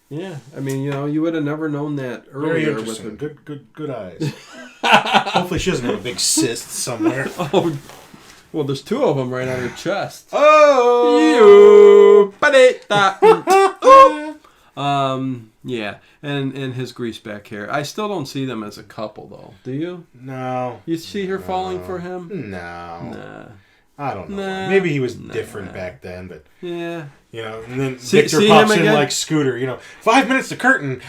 Yeah, I mean, you know, you would have never known that earlier. Very interesting. With her. Good eyes. Hopefully she doesn't have a big cyst somewhere. Oh, well, there's two of them right on her chest. Oh! Yeah, and his greaseback hair. I still don't see them as a couple, though. Do you? No. You see her falling for him? No. Nah. I don't know. Maybe he was different back then, but... Yeah. You know, and then Victor pops in like Scooter, you know, 5 minutes to curtain.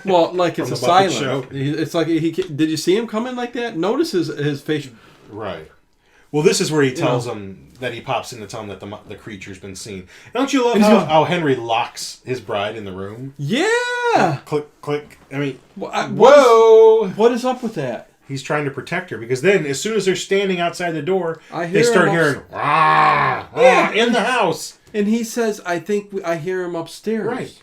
Well, like it's a silent. It's like did you see him come in like that? Notice his facial. Right. Well, this is where he tells him that he pops in to tell him that the creature's been seen. Don't you love how Henry locks his bride in the room? Yeah. Click, click. I mean, whoa! What is up with that? He's trying to protect her because then, as soon as they're standing outside the door, they start hearing in the house. And he says, "I think I hear him upstairs." Right.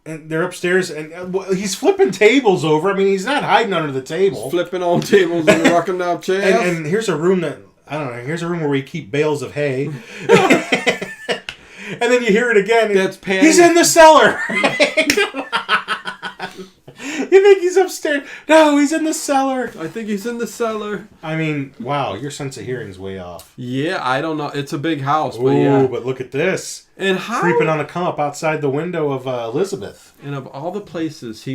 And they're upstairs, and he's flipping tables over. I mean, he's not hiding under the table. He's flipping on tables and rocking down chairs. And here's a room that, I don't know, here's a room where we keep bales of hay. And then you hear it again. That's Patty. He's in the cellar. You think he's upstairs? No, he's in the cellar. I think he's in the cellar. I mean, wow, your sense of hearing's way off. Yeah, I don't know. It's a big house, but but look at this. And how creeping on a come up outside the window of Elizabeth. And of all the places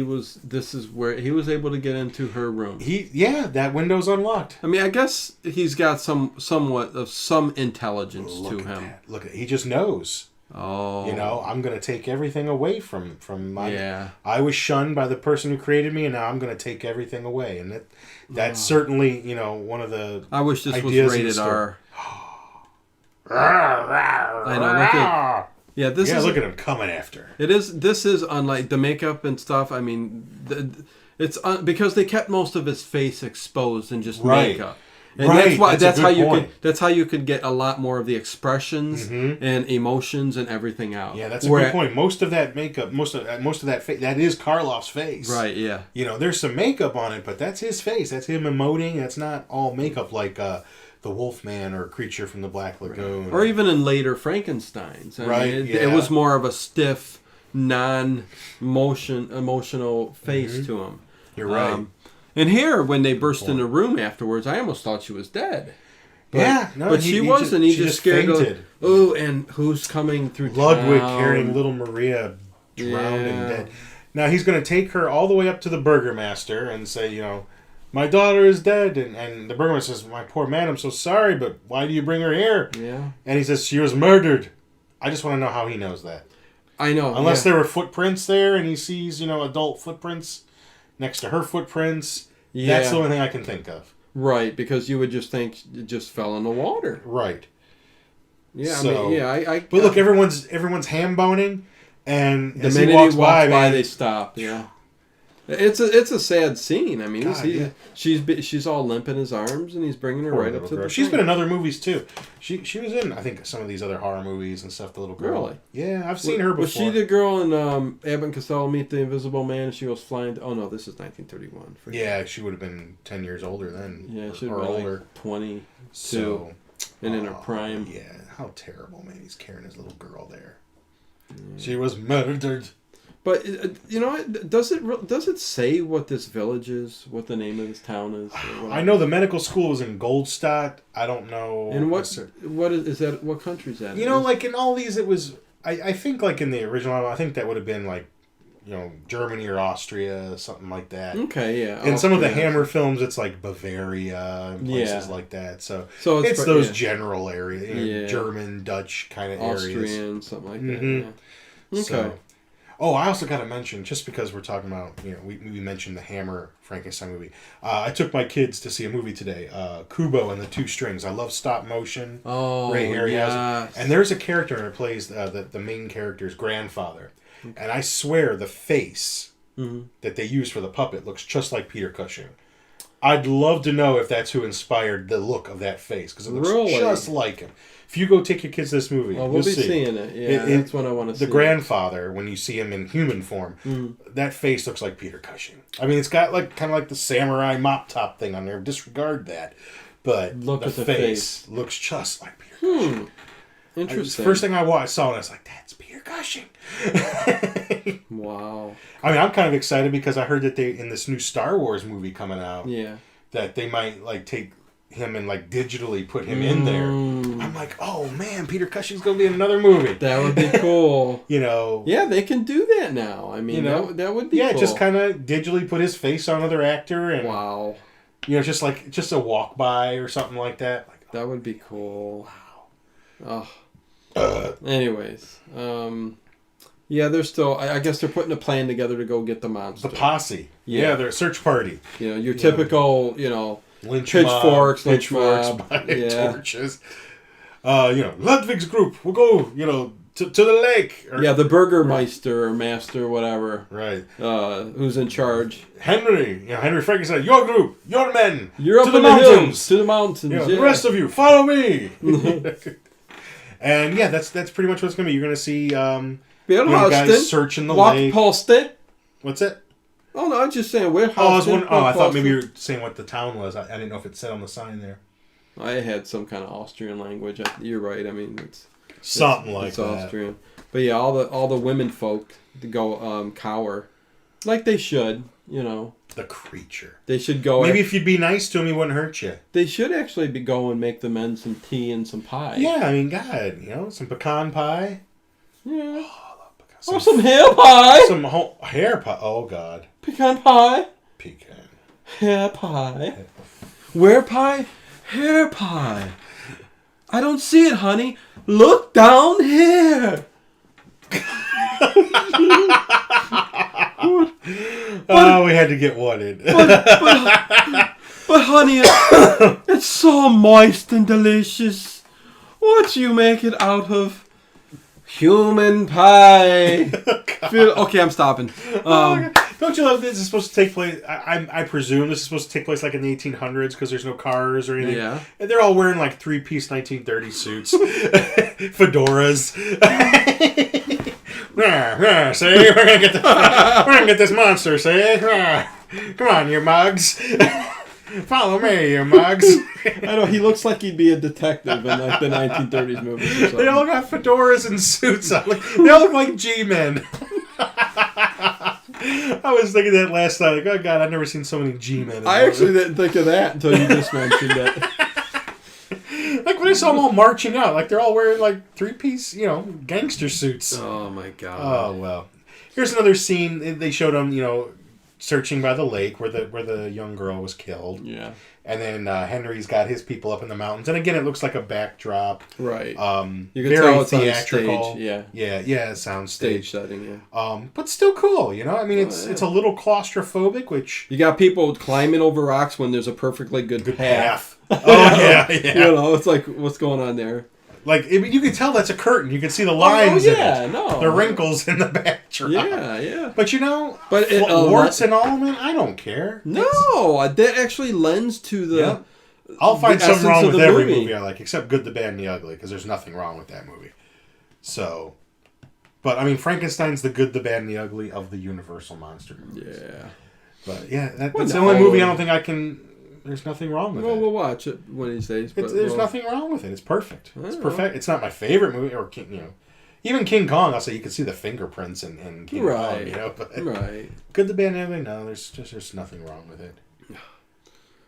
this is where he was able to get into her room. That window's unlocked. I mean, I guess he's got somewhat of some intelligence to him. That. Look, he just knows. Oh. You know, I'm going to take everything away from my... Yeah. I was shunned by the person who created me, and now I'm going to take everything away. And that's certainly, you know, one of the I wish this was rated R. I know, look at... Yeah, look at him coming after. This is unlike the makeup and stuff. I mean, it's because they kept most of his face exposed and just makeup. And that's how you could get a lot more of the expressions and emotions and everything out. Yeah, that's a good point. Most of that makeup, most of that face, that is Karloff's face. Right, yeah. You know, there's some makeup on it, but that's his face. That's him emoting. That's not all makeup like the Wolfman or Creature from the Black Lagoon. Or even in later Frankensteins. I mean, it was more of a stiff, emotional face to him. You're right. And here, when they burst in the room afterwards, I almost thought she was dead. But she wasn't. He just scared her. Oh, and who's coming through Ludwig town? carrying little Maria drowned and dead. Now he's going to take her all the way up to the burgomaster and say, you know, my daughter is dead. And the burgomaster says, my poor man, I'm so sorry, but why do you bring her here? Yeah. And he says, she was murdered. I just want to know how he knows that. I know. Unless there were footprints there and he sees, you know, adult footprints next to her footprints. Yeah. That's the only thing I can think of. Right, because you would just think it just fell in the water. Right. Yeah, so, I mean, yeah. But look, everyone's ham boning, and the minute he walks by, they stop. Yeah. It's a sad scene. I mean, she's all limp in his arms, and he's bringing her right up to the. She's been in other movies too. She was in, I think, some of these other horror movies and stuff. The little girl. Really? Yeah, I've seen her before. Was she the girl in Abbott and Costello Meet the Invisible Man? And she goes flying. Oh no, this is 1931. Yeah, she would have been 10 years older then. Yeah, she would have been older. Like 22. So, and in her prime. Yeah, how terrible, man! He's carrying his little girl there. Yeah. She was murdered. But you know, does it say what this village is? What the name of this town is? I know the medical school was in Goldstadt. I don't know. And what is that? What country is that? You know, like in all these, it was. I think like in the original, I think that would have been like Germany or Austria, something like that. Okay, yeah. In some of the Hammer films, it's like Bavaria and places like that. So it's those general areas, German, Dutch kind of areas. Austrian, something like that. Yeah. Okay. So, I also got to mention, just because we're talking about, we mentioned the Hammer Frankenstein movie. I took my kids to see a movie today, Kubo and the Two Strings. I love stop motion. Oh, Ray Harryhausen. And there's a character who plays the main character's grandfather. Okay. And I swear the face that they use for the puppet looks just like Peter Cushing. I'd love to know if that's who inspired the look of that face, because it looks just like him. If you go take your kids to this movie, we'll be seeing it. Yeah, that's what I want to see. The grandfather, when you see him in human form, that face looks like Peter Cushing. I mean, it's got kind of like the samurai mop top thing on there. Disregard that, but look at the face looks just like Peter Cushing. Interesting. First thing I saw, and I was like, "That's Peter Cushing." Wow. I mean, I'm kind of excited because I heard that in this new Star Wars movie coming out, that they might take him and digitally put him in there. I'm like, oh man, Peter Cushing's gonna be in another movie. That would be cool. Yeah, they can do that now. I mean, that would be cool. Just kind of digitally put his face on another actor and wow. Just a walk by or something like that. That would be cool. Wow. Anyways, they're still. I guess they're putting a plan together to go get the monster. The posse. Yeah, they're a search party. Your typical. Lynch pitchforks, by torches. Ludwig's group will go, to the lake. The Burgermeister or Master, whatever. Right. Who's in charge? Henry Frankenstein, your group, your men. You're up to in the mountains. To the mountains. The rest of you, follow me. And that's pretty much what's going to be. You're going to see guys searching the lake. What's it? Oh, no, I'm just saying, I thought maybe you were saying what the town was. I didn't know if it said on the sign there. I had some kind of Austrian language. You're right. I mean, it's Austrian. But all the women folk to go cower, like they should. The creature. They should go. Maybe if you'd be nice to him, he wouldn't hurt you. They should actually go and make the men some tea and some pie. Yeah, I mean, God, some pecan pie. Yeah. Some hair pie. Some hair pie. Oh, God. Pecan pie. Pecan. Hair pie. Where pie? Hair pie. I don't see it, honey. Look down here. We had to get one in. But honey, it's so moist and delicious. What you make it out of? Human pie. Okay, I'm stopping. Don't you love this? Is supposed to take place. I presume this is supposed to take place in the 1800s because there's no cars or anything. Yeah. And they're all wearing 3-piece 1930 suits, fedoras. See, we're gonna get this monster. See, come on, you mugs. Follow me, you mugs. I know, he looks like he'd be a detective in the 1930s movies or something. They all got fedoras and suits on. They all look like G-men. I was thinking that last night. Oh, God, I've never seen so many G-men. I actually didn't think of that until you just mentioned it. When I saw them all marching out, they're all wearing 3-piece, gangster suits. Oh, my God. Oh, well. Here's another scene. They showed them, searching by the lake where the young girl was killed. Yeah. And then Henry's got his people up in the mountains. And again, it looks like a backdrop. Right. You can very tell it's theatrical. On stage. Yeah, it sounds stage setting, yeah. But still cool, I mean, it's a little claustrophobic, which... You got people climbing over rocks when there's a perfectly good path. Oh, yeah. It's like, what's going on there? You can tell that's a curtain. You can see the lines in it. No. The wrinkles in the backdrop. Yeah. But warts and all, man, I don't care. No, that actually lends to the... Yeah. I'll find something wrong with every movie I like, except Good, the Bad, and the Ugly, because there's nothing wrong with that movie. So... But, I mean, Frankenstein's the Good, the Bad, and the Ugly of the Universal monster movies. Yeah. But, that's the only movie I don't think I can... There's nothing wrong with it. Well, we'll watch it one of these days. There's nothing wrong with it. It's perfect. It's perfect. It's not my favorite movie, or even King Kong. I'll say you can see the fingerprints in King Kong. But right. Good, the Bad, and the Ugly. No, there's nothing wrong with it.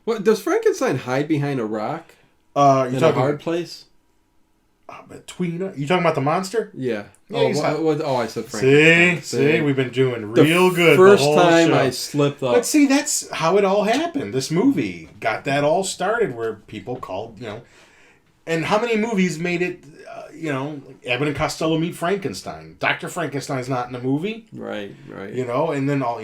What does Frankenstein hide behind a rock? In a hard place? Between you talking about the monster? Yeah. Yeah, I said Frankenstein. See, we've been doing real good. First the whole time show. I slipped up. But see, that's how it all happened. This movie got that all started, where people called, and how many movies made it? Abbott and Costello Meet Frankenstein. Dr. Frankenstein's not in the movie, right? And then all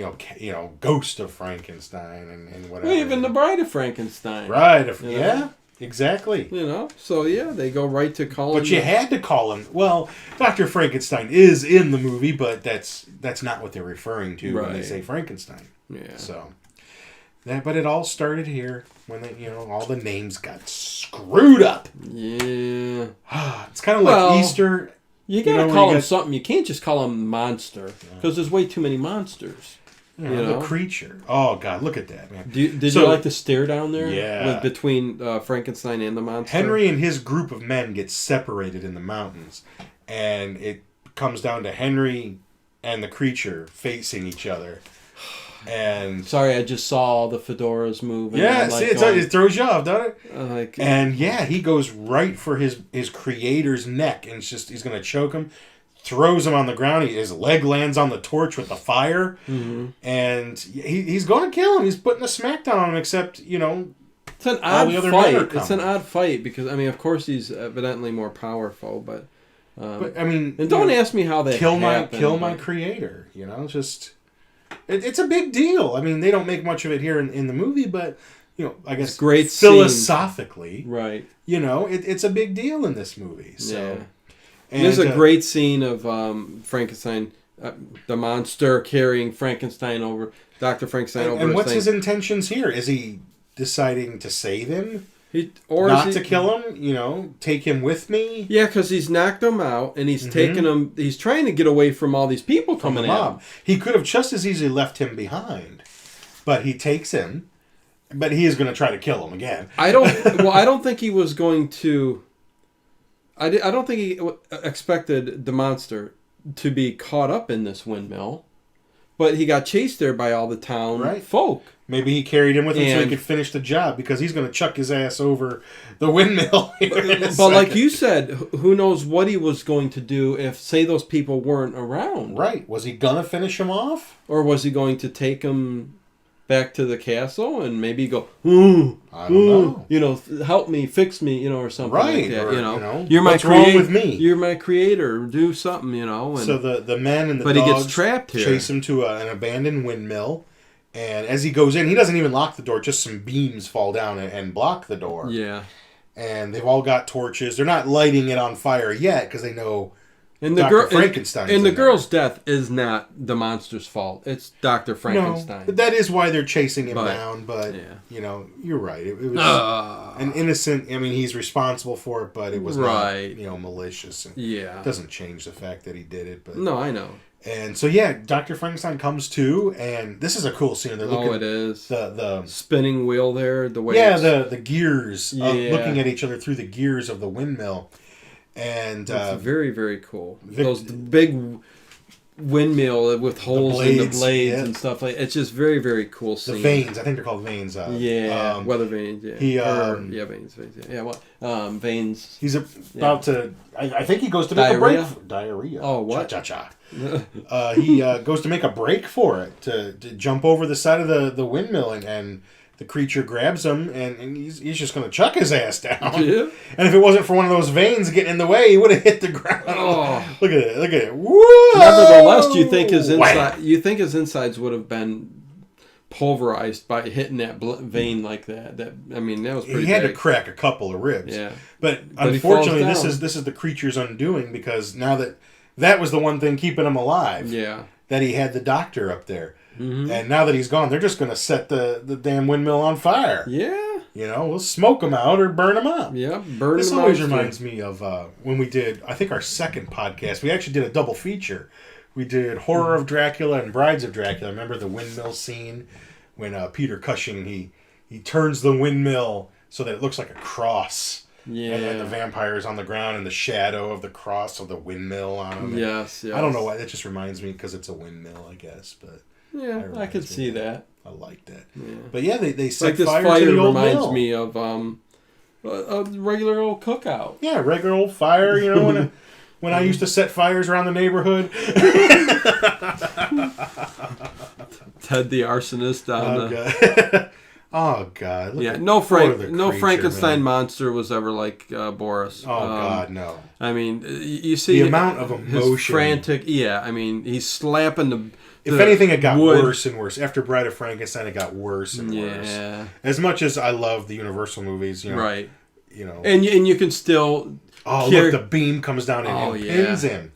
Ghost of Frankenstein and whatever. Well, even the Bride of Frankenstein, right? Yeah. Exactly. So they go right to calling. But you had to call him. Well, Dr. Frankenstein is in the movie, but that's not what they're referring to when they say Frankenstein. Yeah. So, but it all started here when all the names got screwed up. Yeah. It's kind of like Easter. You gotta call him something. You can't just call him monster because there's way too many monsters. The creature. Oh God, look at that, man! Did you like the stare down there? Yeah. Between Frankenstein and the monster. Henry and his group of men get separated in the mountains, and it comes down to Henry and the creature facing each other. And sorry, I just saw the fedoras move. Yeah, see, it throws you off, doesn't it? And he goes right for his creator's neck, and he's gonna choke him. Throws him on the ground. His leg lands on the torch with the fire, and he's going to kill him. He's putting a smackdown on him. Except it's an odd fight. It's an odd fight because of course he's evidently more powerful, but and don't ask me how that happened. Kill my creator. It's a big deal. I mean, they don't make much of it here in the movie, but I guess great philosophically, scene. Right? It's a big deal in this movie. So. Yeah. And there's a great scene of Frankenstein, the monster carrying Frankenstein over, Dr. Frankenstein over. And what's his intentions here? Is he deciding to save him? Or not to kill him? Take him with me? Yeah, because he's knocked him out, and he's taken him. He's trying to get away from all these people coming at him. He could have just as easily left him behind, but he takes him. But he is going to try to kill him again. I don't think he was going to. I don't think he expected the monster to be caught up in this windmill, but he got chased there by all the town folk. Maybe he carried him with him so he could finish the job because he's going to chuck his ass over the windmill. But like you said, who knows what he was going to do if, say, those people weren't around? Right. Was he going to finish him off? Or was he going to take him back to the castle and maybe go, I don't know. Help me, fix me, or something like that. Or, you're my what's wrong with me? You're my creator. Do something, And, so the men and the dogs he gets trapped here. Chase him to an abandoned windmill, and as he goes in, he doesn't even lock the door. Just some beams fall down and block the door. Yeah. And they've all got torches. They're not lighting it on fire yet because they know. And Dr. Frankenstein. And the girl's death is not the monster's fault. It's Dr. Frankenstein. No, but that is why they're chasing him down. But you're right. It was an innocent. I mean, he's responsible for it, but it was not malicious. And it doesn't change the fact that he did it. But no, I know. And so Dr. Frankenstein comes to, and this is a cool scene. They're looking. It is the spinning wheel there. The way the gears looking at each other through the gears of the windmill. And it's very, very cool. Those big windmill with holes in the blades and stuff like it's just very, very cool scene. The veins, I think they're called veins. Weather veins. Yeah, veins. Yeah, veins. He's about to. I think he goes to make a break. Diarrhea. Oh, what? Cha. He goes to make a break for it to jump over the side of the windmill and the creature grabs him, and he's just going to chuck his ass down. Yeah. And if it wasn't for one of those veins getting in the way, he would have hit the ground. Oh. Look at it. Whoa! Nevertheless, do you think his insides would have been pulverized by hitting that vein like that? That was pretty. He had to crack a couple of ribs. Yeah. But unfortunately, this is the creature's undoing because now that was the one thing keeping him alive. Yeah. That he had the doctor up there. Mm-hmm. And now that he's gone, they're just going to set the damn windmill on fire. Yeah. We'll smoke them out or burn them up. Yeah, burn them out. This always reminds me of when we did, I think, our second podcast. We actually did a double feature. We did Horror of Dracula and Brides of Dracula. Remember the windmill scene when Peter Cushing, he turns the windmill so that it looks like a cross. Yeah. And then the vampire is on the ground in the shadow of the cross of the windmill on him. Yes. I don't know why. That just reminds me because it's a windmill, I guess. But yeah, I could see that. I like that. Yeah. But yeah, they set like this fire fighter to the old reminds mill. me of a regular old cookout. Yeah, regular old fire, you know, when I used to set fires around the neighborhood. Ted the arsonist down God. Oh, God. Yeah, no creature, Frankenstein man. monster was ever like Boris. Oh, God, no. I mean, you see... The amount of emotion. His frantic... Yeah, I mean, he's slapping the... If anything, it got wood. worse and worse. After Bride of Frankenstein, it got worse and worse. As much as I love the Universal movies, you know. Right. You know. And you can still... Look, the beam comes down and pins him.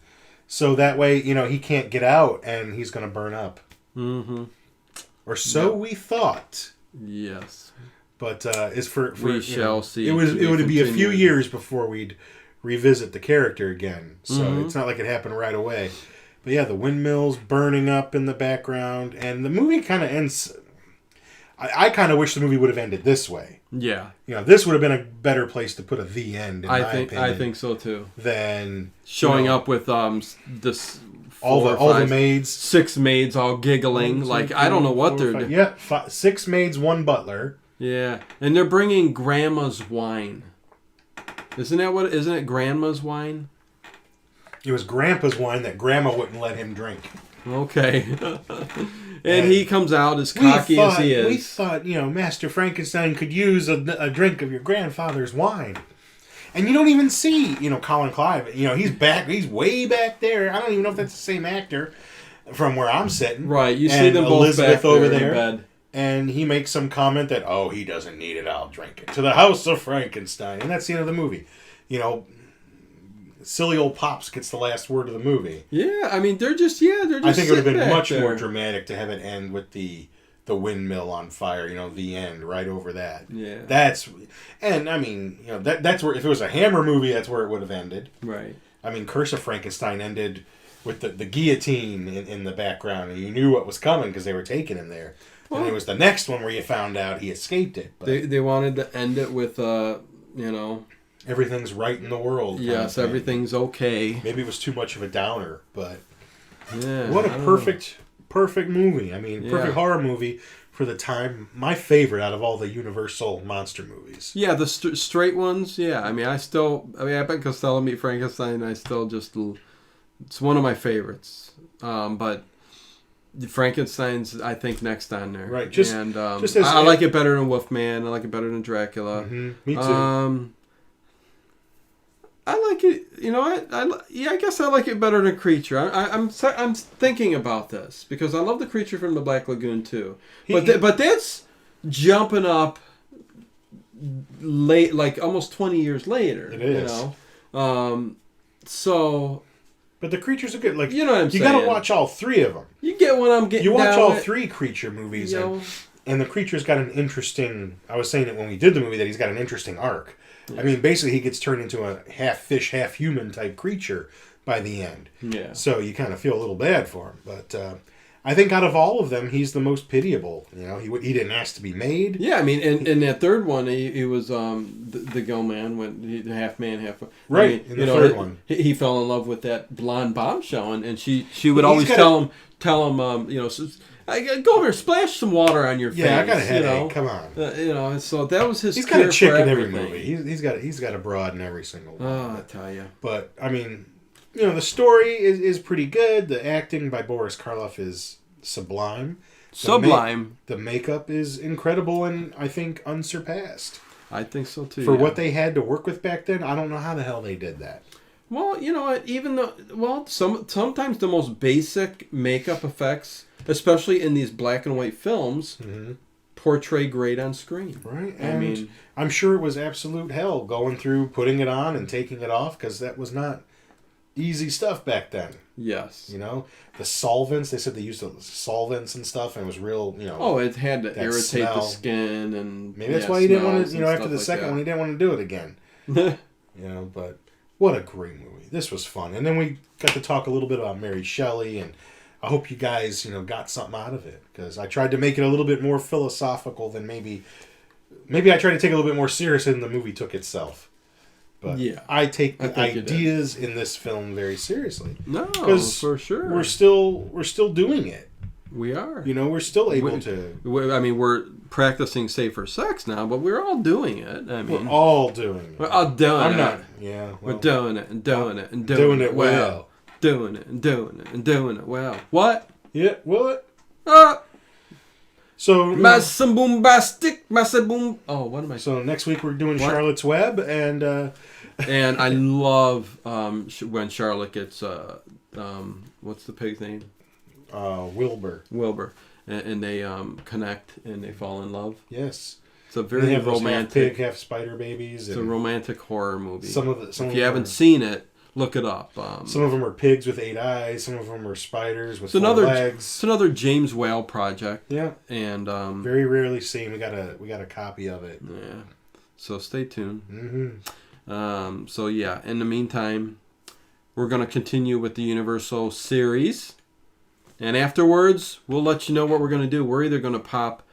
So that way, you know, he can't get out and he's going to burn up. Mm-hmm. Or so we thought. Yes. But as for we shall see. It would be a few years before we'd revisit the character again. So it's not like it happened right away. But yeah, the windmill's burning up in the background, and the movie kind of ends. I kind of wish the movie would have ended this way. Yeah. You know, this would have been a better place to put a the end. In my opinion, I think so too. Than showing up with this. All the maids, 6 maids, all giggling. 1, 2, like 3, I don't know what 4, they're 5, doing. Yeah, 6 maids, 1 butler. Yeah, and they're bringing Grandma's wine. Isn't it Grandma's wine? It was Grandpa's wine that Grandma wouldn't let him drink. Okay. and he comes out as cocky as he is. We thought, you know, Master Frankenstein could use a drink of your grandfather's wine. And you don't even see, you know, Colin Clive. You know, he's way back there. I don't even know if that's the same actor from where I'm sitting. Right, you see them both Elizabeth back there over in there. bed. And he makes some comment that, oh, he doesn't need it, I'll drink it. To the house of Frankenstein. And that's the end of the movie. You know, silly old Pops gets the last word of the movie. Yeah, I mean, they're just I think it would have been much more dramatic to have it end with the windmill on fire, you know, the end, right over that. Yeah. And I mean, you know, that's where, if it was a Hammer movie, that's where it would have ended. Right. I mean, Curse of Frankenstein ended with the guillotine in the background, and you knew what was coming because they were taking him there. Well, and it was the next one where you found out he escaped it. But they wanted to end it with, you know... Everything's right in the world. Yes, everything's okay. Maybe it was too much of a downer, but... Yeah. What a perfect movie. I mean, perfect horror movie for the time. My favorite out of all the Universal monster movies. Yeah, the straight ones. Yeah, I mean, I bet Costello Meet Frankenstein. It's one of my favorites. But Frankenstein's, I think, next on there. Right. I like it better than Wolfman. I like it better than Dracula. Mm-hmm. Me too. I like it. You know, I guess I like it better than Creature. I'm thinking about this because I love the Creature from the Black Lagoon too. But that's jumping up late, like almost 20 years later. It is. You know, so. But the Creatures are good. Like, you know what I'm saying. You got to watch all 3 of them. You get what I'm getting. You watch all 3 Creature movies, you know, and the Creature's got an interesting. I was saying it when we did the movie that he's got an interesting arc. Yeah. I mean, basically, he gets turned into a half fish, half human type creature by the end. Yeah. So you kind of feel a little bad for him. But I think out of all of them, he's the most pitiable. You know, he didn't ask to be made. Yeah, I mean, in that third one, he was the Go Man, when half man, half. Right. I mean, in the third one, he fell in love with that blonde bombshell, and she would always tell him, you know. Go over, splash some water on your face. Yeah, I got a headache. You know? Come on. You know, so that was his. He's got a chick in every everything. movie. He's got a broad in every single one. Oh, I tell you. But I mean, you know, the story is pretty good. The acting by Boris Karloff is sublime. The makeup is incredible and I think unsurpassed. I think so too. For what they had to work with back then, I don't know how the hell they did that. Well, you know what? Sometimes the most basic makeup effects, especially in these black and white films, portray great on screen. Right. And I mean, I'm sure it was absolute hell going through putting it on and taking it off because that was not easy stuff back then. Yes. You know, the solvents, they said they used solvents and stuff and it was real, you know. Oh, it had to irritate smell. the skin and maybe that's why he didn't want to, you know, after the second one, he didn't want to do it again. You know, but what a great movie. This was fun. And then we got to talk a little bit about Mary Shelley, and I hope you guys, you know, got something out of it because I tried to make it a little bit more philosophical than maybe I tried to take it a little bit more serious than the movie took itself. But yeah, I take the ideas in this film very seriously. No, for sure. We're still doing it. We are. You know, we're still able to. I mean, we're practicing safer sex now, but we're all doing it. I mean, We're all doing it. We're all doing I'm it. not. Yeah. Well, We're doing it and doing it and doing it well. Doing it and doing it and doing it well. What? Yeah. What? So massa bombastic, massa boom. Oh, what am I? So next week we're doing Charlotte's Web, and and I love when Charlotte gets what's the pig's name? Wilbur. Wilbur, and they connect and they fall in love. Yes. It's a very romantic, half pig, half spider babies. It's a romantic horror movie. If you haven't seen it, look it up. Some of them are pigs with 8 eyes. Some of them are spiders with 4 legs. It's another James Whale project. Yeah, and very rarely seen. We got a copy of it. Yeah, so stay tuned. Mm-hmm. So yeah, in the meantime, we're gonna continue with the Universal series, and afterwards we'll let you know what we're gonna do. We're either gonna pop.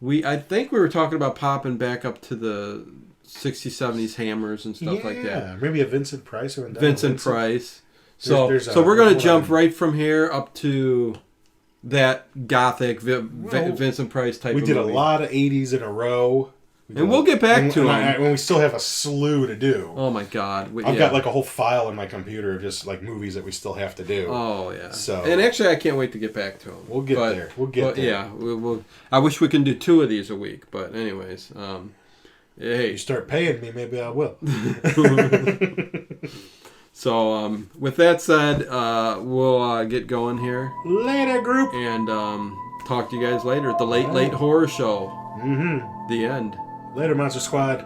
I think we were talking about popping back up to the 60s, 70s hammers and stuff like that. Yeah, maybe a Vincent Price or Vincent Price. So we're going to jump right from here up to that gothic Vincent Price type of movie. We did a lot of 80s in a row. We'll get back to them. When we still have a slew to do. Oh my God. I've got like a whole file on my computer of just like movies that we still have to do. Oh yeah. So, and actually I can't wait to get back to them. We'll get there. We'll get there. Yeah. We'll, I wish we can do 2 of these a week. But anyways. Hey. You start paying me, maybe I will. So with that said, we'll get going here. Later, group. And talk to you guys later at the Late Horror Show. Mm-hmm. The end. Later, Monster Squad.